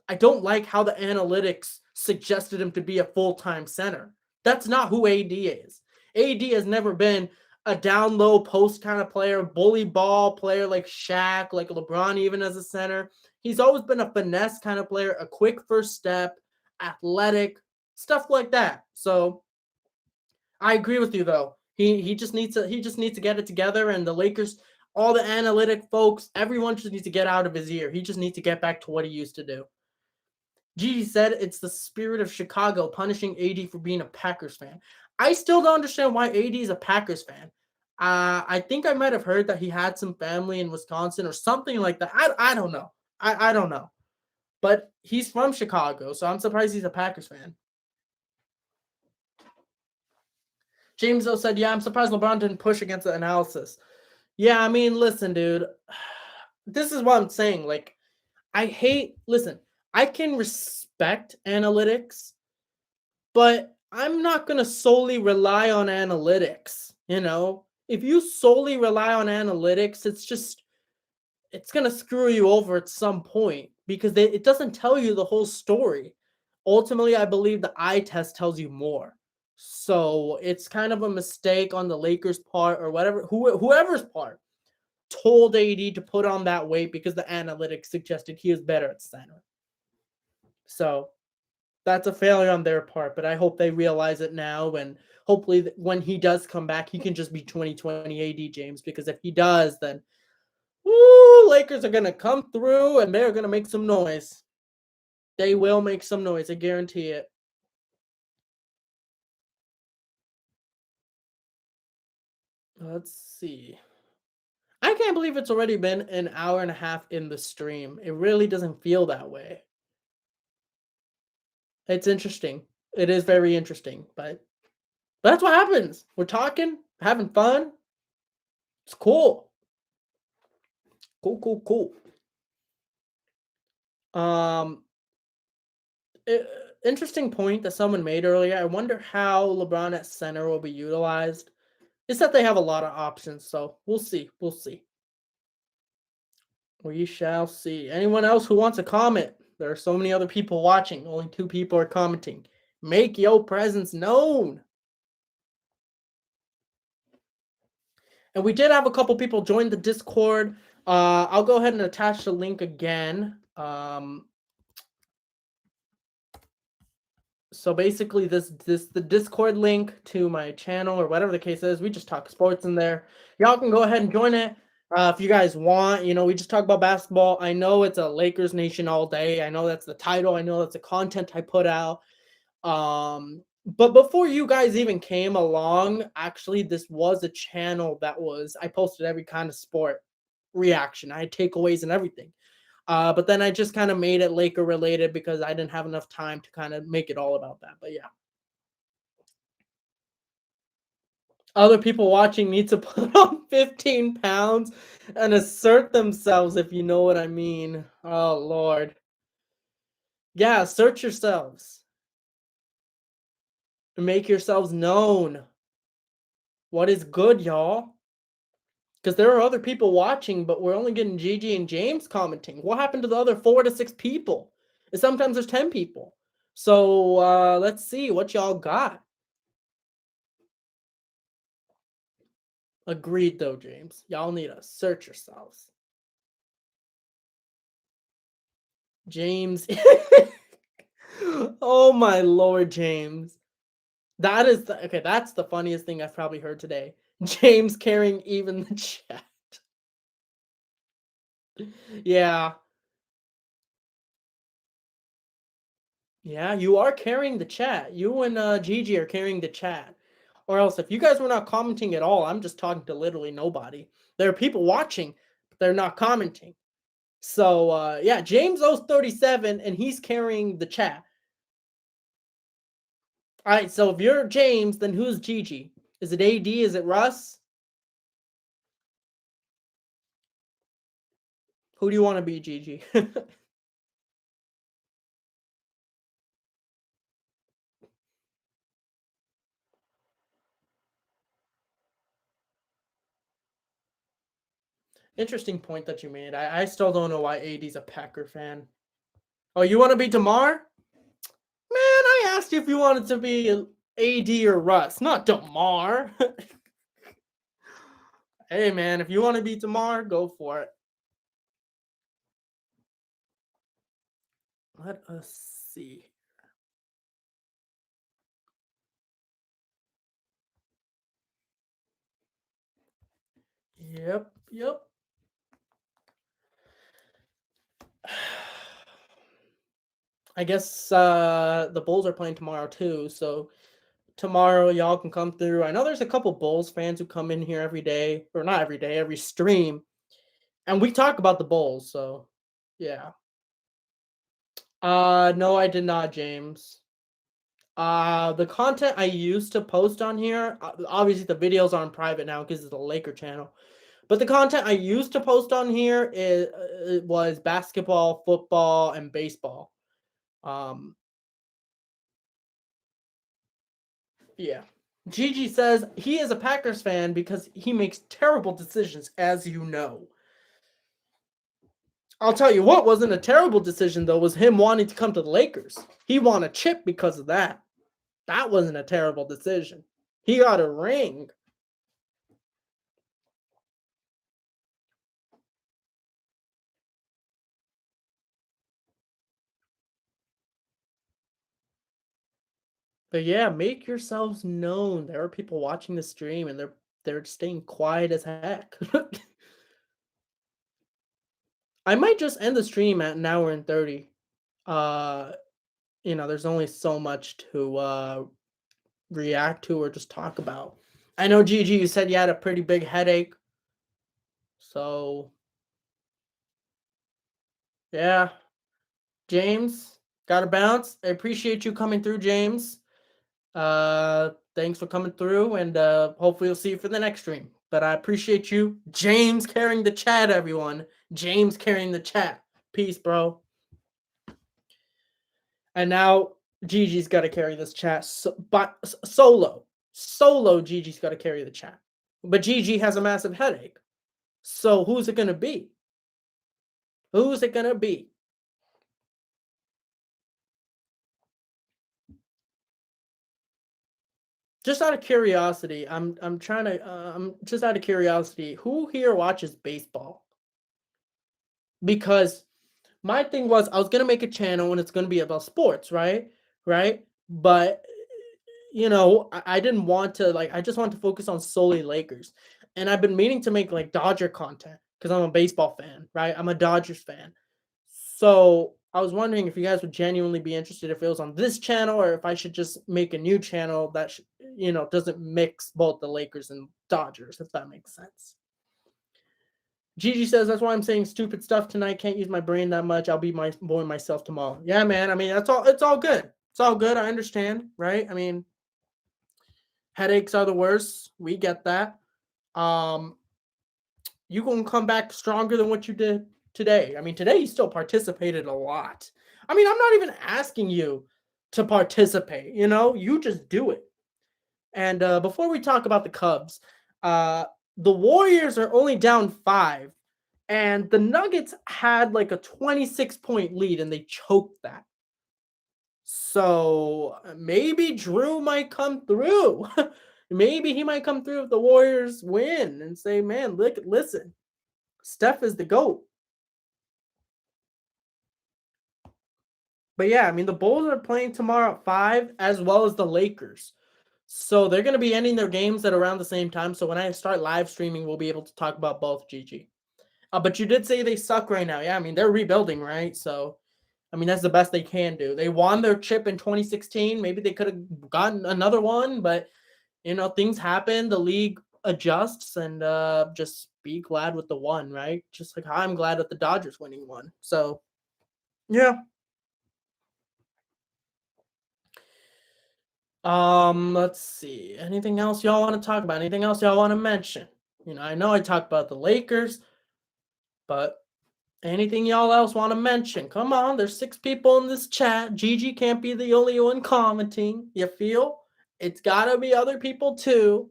I don't like how the analytics suggested him to be a full-time center. That's not who AD is. AD has never been a down low post kind of player, bully ball player like Shaq, like LeBron, even as a center. He's always been a finesse kind of player, a quick first step, athletic, stuff like that. So I agree with you though. He just needs to get it together, and the Lakers, all the analytic folks, everyone just needs to get out of his ear. He just needs to get back to what he used to do. Gigi said it's the spirit of Chicago punishing AD for being a Packers fan. I still don't understand why AD is a Packers fan. I think I might have heard that he had some family in Wisconsin or something like that. I don't know. I don't know. But he's from Chicago, so I'm surprised he's a Packers fan. James O said, yeah, I'm surprised LeBron didn't push against the analysis. Yeah, I mean, listen, dude. This is what I'm saying. Like, listen, I can respect analytics, but I'm not going to solely rely on analytics. If you solely rely on analytics, it's going to screw you over at some point because it doesn't tell you the whole story. Ultimately, I believe the eye test tells you more. So it's kind of a mistake on the Lakers' part or whoever's part told AD to put on that weight because the analytics suggested he was better at center. So that's a failure on their part, but I hope they realize it now. And hopefully when he does come back, he can just be 2020 AD James, because if he does, then Lakers are going to come through and they're going to make some noise. They will make some noise. I guarantee it. Let's see. I can't believe it's already been an hour and a half in the stream. It really doesn't feel that way. It's interesting. It is very interesting, but that's what happens. We're talking, having fun. It's cool. Cool. Um, Interesting point that someone made earlier. I wonder how LeBron at center will be utilized. It's that they have a lot of options, so we'll see. We shall see. Anyone else who wants to comment? There are so many other people watching. Only 2 people are commenting. Make your presence known. And we did have a couple people join the Discord. I'll go ahead and attach the link again. So basically, the Discord link to my channel or whatever the case is, we just talk sports in there. Y'all can go ahead and join it if you guys want. You know, we just talk about basketball. I know it's a Lakers Nation all day. I know that's the title. I know that's the content I put out. But before you guys even came along, actually, this was a channel that I posted every kind of sport reaction. I had takeaways and everything. But then I just kind of made it Laker related because I didn't have enough time to kind of make it all about that. But yeah. Other people watching need to put on 15 pounds and assert themselves, if you know what I mean. Oh, Lord. Yeah, assert yourselves. Make yourselves known. What is good, y'all? Because there are other people watching, but we're only getting Gigi and James commenting. What happened to the other 4 to 6 people? And sometimes there's 10 people. So let's see what y'all got. Agreed, though, James. Y'all need to search yourselves. James. Oh, my Lord, James. That is okay. That's the funniest thing I've probably heard today. James carrying even the chat. Yeah. Yeah, you are carrying the chat. You and Gigi are carrying the chat. Or else, if you guys were not commenting at all, I'm just talking to literally nobody. There are people watching, but they're not commenting. So, yeah, James owes 37, and he's carrying the chat. All right, so if you're James, then who's Gigi? Is it AD? Is it Russ? Who do you want to be, Gigi? Interesting point that you made. I still don't know why AD's a Packer fan. Oh, you want to be DeMar? Man, I asked you if you wanted to be AD or Russ, not DeMar. Hey, man, if you want to be DeMar, go for it. Let us see. Yep. I guess the Bulls are playing tomorrow too, so tomorrow y'all can come through. I know there's a couple Bulls fans who come in here every day, or not every day, every stream, and we talk about the Bulls. So, yeah. No, I did not, James. The content I used to post on here, obviously the videos are on private now because it's a Laker channel. But the content I used to post on here was basketball, football, and baseball. Yeah. Gigi says he is a Packers fan because he makes terrible decisions, as you know. I'll tell you what wasn't a terrible decision, though, was him wanting to come to the Lakers. He won a chip because of that. That wasn't a terrible decision. He got a ring. But yeah, make yourselves known. There are people watching the stream and they're staying quiet as heck. I might just end the stream at an hour and 30. There's only so much to react to or just talk about. I know, Gigi, you said you had a pretty big headache. So, yeah. James, gotta bounce. I appreciate you coming through, James. Thanks for coming through, and hopefully we'll see you for the next stream. But I appreciate you. James carrying the chat, everyone. James carrying the chat. Peace, bro. And now Gigi's got to carry this chat, but solo. Gigi's got to carry the chat. But Gigi has a massive headache. So who's it gonna be? Who's it gonna be? Just out of curiosity, I'm trying to I'm just out of curiosity, who here watches baseball? Because my thing was I was gonna make a channel and it's gonna be about sports, right? Right? But I didn't want to like I just want to focus on solely Lakers. And I've been meaning to make like Dodger content because I'm a baseball fan, right? I'm a Dodgers fan. So I was wondering if you guys would genuinely be interested if it was on this channel or if I should just make a new channel that doesn't mix both the Lakers and Dodgers, if that makes sense. Gigi says that's why I'm saying stupid stuff tonight. Can't use my brain that much. I'll be my boy myself tomorrow. Yeah, man. I mean, that's all. It's all good. It's all good. I understand, right? I mean, headaches are the worst. We get that. Um, you gonna come back stronger than what you did today. I mean, today you still participated a lot. I mean, I'm not even asking you to participate. You just do it. And before we talk about the Cubs, uh, the Warriors are only down 5, and the Nuggets had like a 26-point lead, and they choked that. So maybe Drew might come through. Maybe he might come through if the Warriors win and say, "Man, look, listen, Steph is the GOAT." But yeah, I mean, the Bulls are playing tomorrow at 5, as well as the Lakers. So they're going to be ending their games at around the same time. So when I start live streaming, we'll be able to talk about both, GG. But you did say they suck right now. Yeah, I mean, they're rebuilding, right? So, I mean, that's the best they can do. They won their chip in 2016. Maybe they could have gotten another one, but, things happen. The league adjusts, and just be glad with the one, right? Just like I'm glad with the Dodgers winning one. So, yeah. Let's see. Anything else y'all want to talk about? Anything else y'all want to mention? I know I talked about the Lakers, but anything y'all else want to mention? Come on, there's 6 people in this chat. Gigi can't be the only one commenting. You feel? It's gotta be other people too.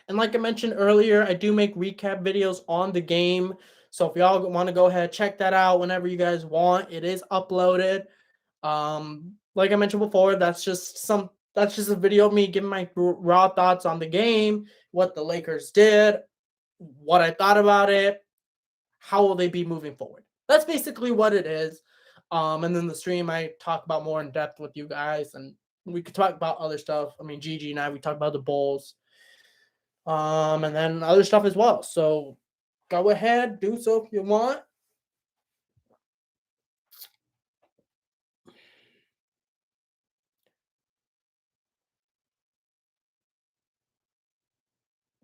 And like I mentioned earlier, I do make recap videos on the game. So if y'all want to go ahead, check that out whenever you guys want. It is uploaded. Like I mentioned before, that's just a video of me giving my raw thoughts on the game, what the Lakers did, what I thought about it, how will they be moving forward. That's basically what it is. And then the stream I talk about more in depth with you guys, and we could talk about other stuff. I mean, Gigi and I we talk about the Bulls, and then other stuff as well. So go ahead, do so if you want.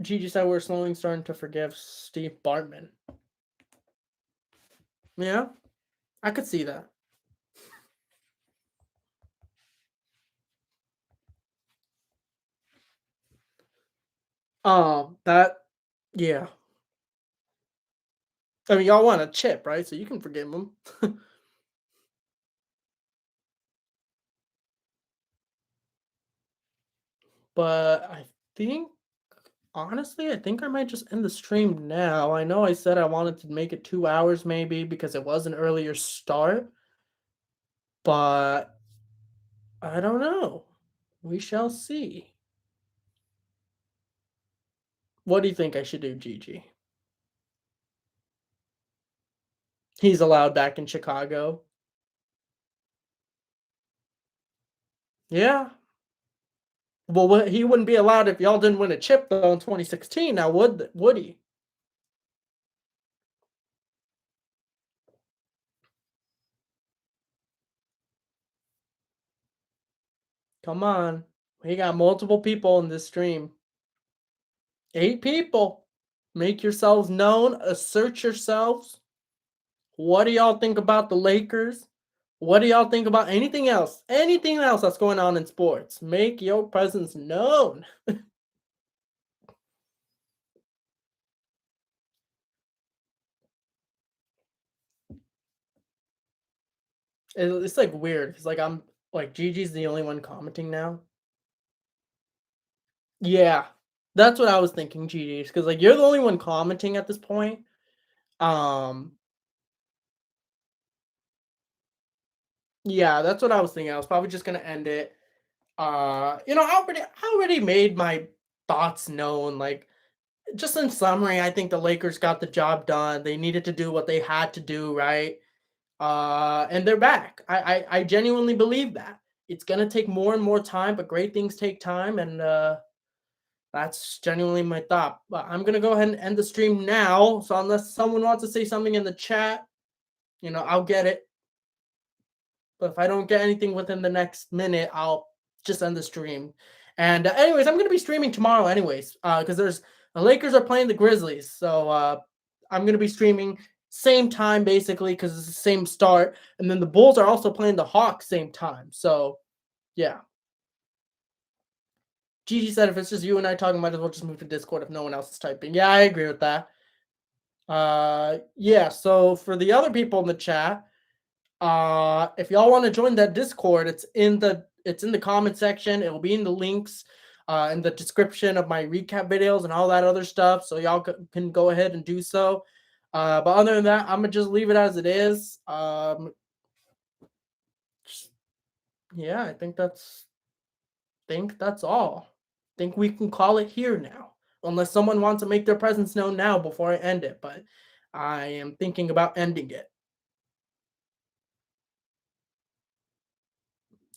Gigi said we're slowly starting to forgive Steve Bartman. Yeah, I could see that. That, yeah. I mean, y'all want a chip, right? So you can forgive him. But honestly, I think I might just end the stream now. I know I said I wanted to make it 2 hours maybe because it was an earlier start, but I don't know. We shall see. What do you think I should do, Gigi? He's allowed back in Chicago. Yeah. Well, he wouldn't be allowed if y'all didn't win a chip though in 2016. Now would he? Come on. We got multiple people in this stream. 8 people. Make yourselves known. Assert yourselves. What do y'all think about the Lakers? What do y'all think about anything else? Anything else that's going on in sports? Make your presence known. It's like weird because like I'm like Gigi's the only one commenting now. Yeah. That's what I was thinking, GG's, because like you're the only one commenting at this point. Um, yeah, that's what I was thinking. I was probably just gonna end it. I already made my thoughts known. Like, just in summary, I think the Lakers got the job done. They needed to do what they had to do, right? And they're back. I genuinely believe that. It's gonna take more and more time, but great things take time, and that's genuinely my thought. But I'm gonna go ahead and end the stream now. So unless someone wants to say something in the chat, I'll get it. But if I don't get anything within the next minute, I'll just end the stream. And anyways, I'm gonna be streaming tomorrow, anyways, because the Lakers are playing the Grizzlies, so I'm gonna be streaming same time basically because it's the same start, and then the Bulls are also playing the Hawks same time. So yeah. Gigi said if it's just you and I talking, might as well just move to Discord if no one else is typing. Yeah, I agree with that. Yeah. So for the other people in the chat, if y'all want to join that Discord, it's in the comment section. It will be in the links in the description of my recap videos and all that other stuff. So y'all can go ahead and do so. But other than that, I'm gonna just leave it as it is. Yeah, I think that's all. I think we can call it here now, unless someone wants to make their presence known now before I end it. But I am thinking about ending it.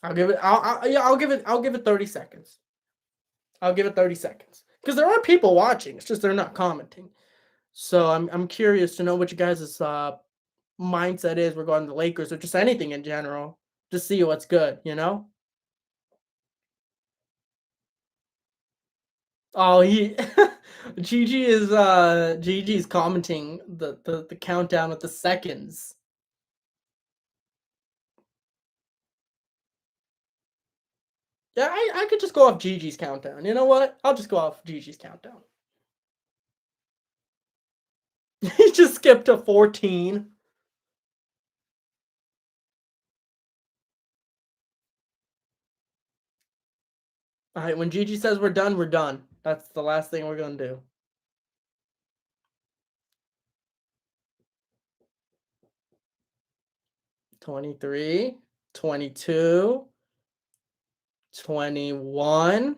I'll give it. I'll give it 30 seconds. I'll give it 30 seconds because there are people watching. It's just they're not commenting. So I'm curious to know what you guys' mindset is regarding the Lakers or just anything in general. Just see what's good, Oh, Gigi's commenting the countdown with the seconds. Yeah, I could just go off Gigi's countdown. You know what? I'll just go off Gigi's countdown. He just skipped to 14. All right, when Gigi says we're done, we're done. That's the last thing we're going to do. 23, 22, 21,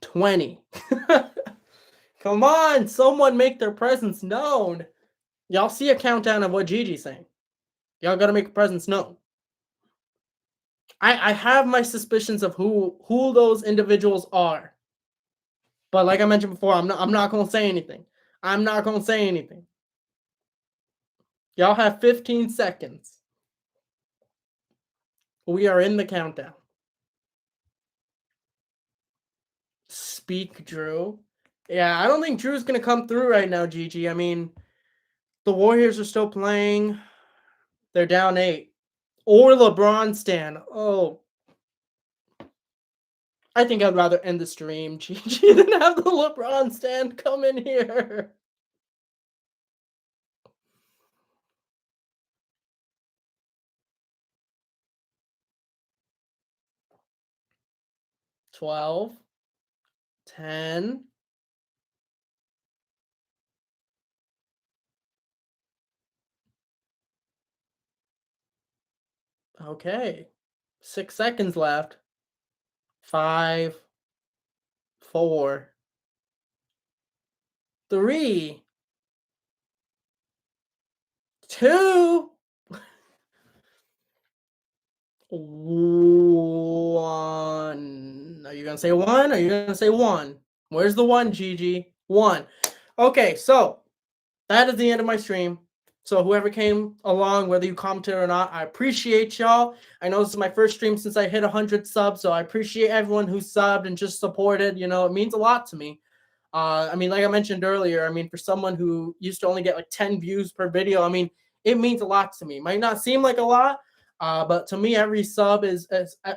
20. Come on, someone make their presence known. Y'all see a countdown of what Gigi's saying. Y'all got to make a presence known. I have my suspicions of who those individuals are. But like I mentioned before, I'm not going to say anything. I'm not going to say anything. Y'all have 15 seconds. We are in the countdown. Speak, Drew. Yeah, I don't think Drew's going to come through right now, Gigi. I mean, the Warriors are still playing. They're down 8. Or LeBron stan. Oh. I think I'd rather end the stream, Gigi, than have the LeBron stand come in here. $12, 10. Okay. 6 seconds left. 5, 4, 3, 2, 1. Are you going to say 1? Are you going to say 1? Where's the 1, Gigi? 1. Okay, so that is the end of my stream. So whoever came along, whether you commented or not, I appreciate y'all. I know this is my first stream since I hit 100 subs, so I appreciate everyone who subbed and just supported. It means a lot to me. I mean, like I mentioned earlier, I mean, for someone who used to only get like 10 views per video, I mean, it means a lot to me. It might not seem like a lot, but to me, every sub is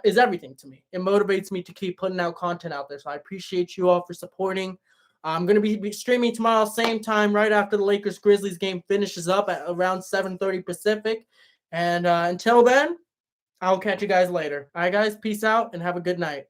everything to me. It motivates me to keep putting out content out there. So I appreciate you all for supporting. I'm going to be streaming tomorrow, same time, right after the Lakers-Grizzlies game finishes up at around 7:30 Pacific. And until then, I'll catch you guys later. All right, guys, peace out and have a good night.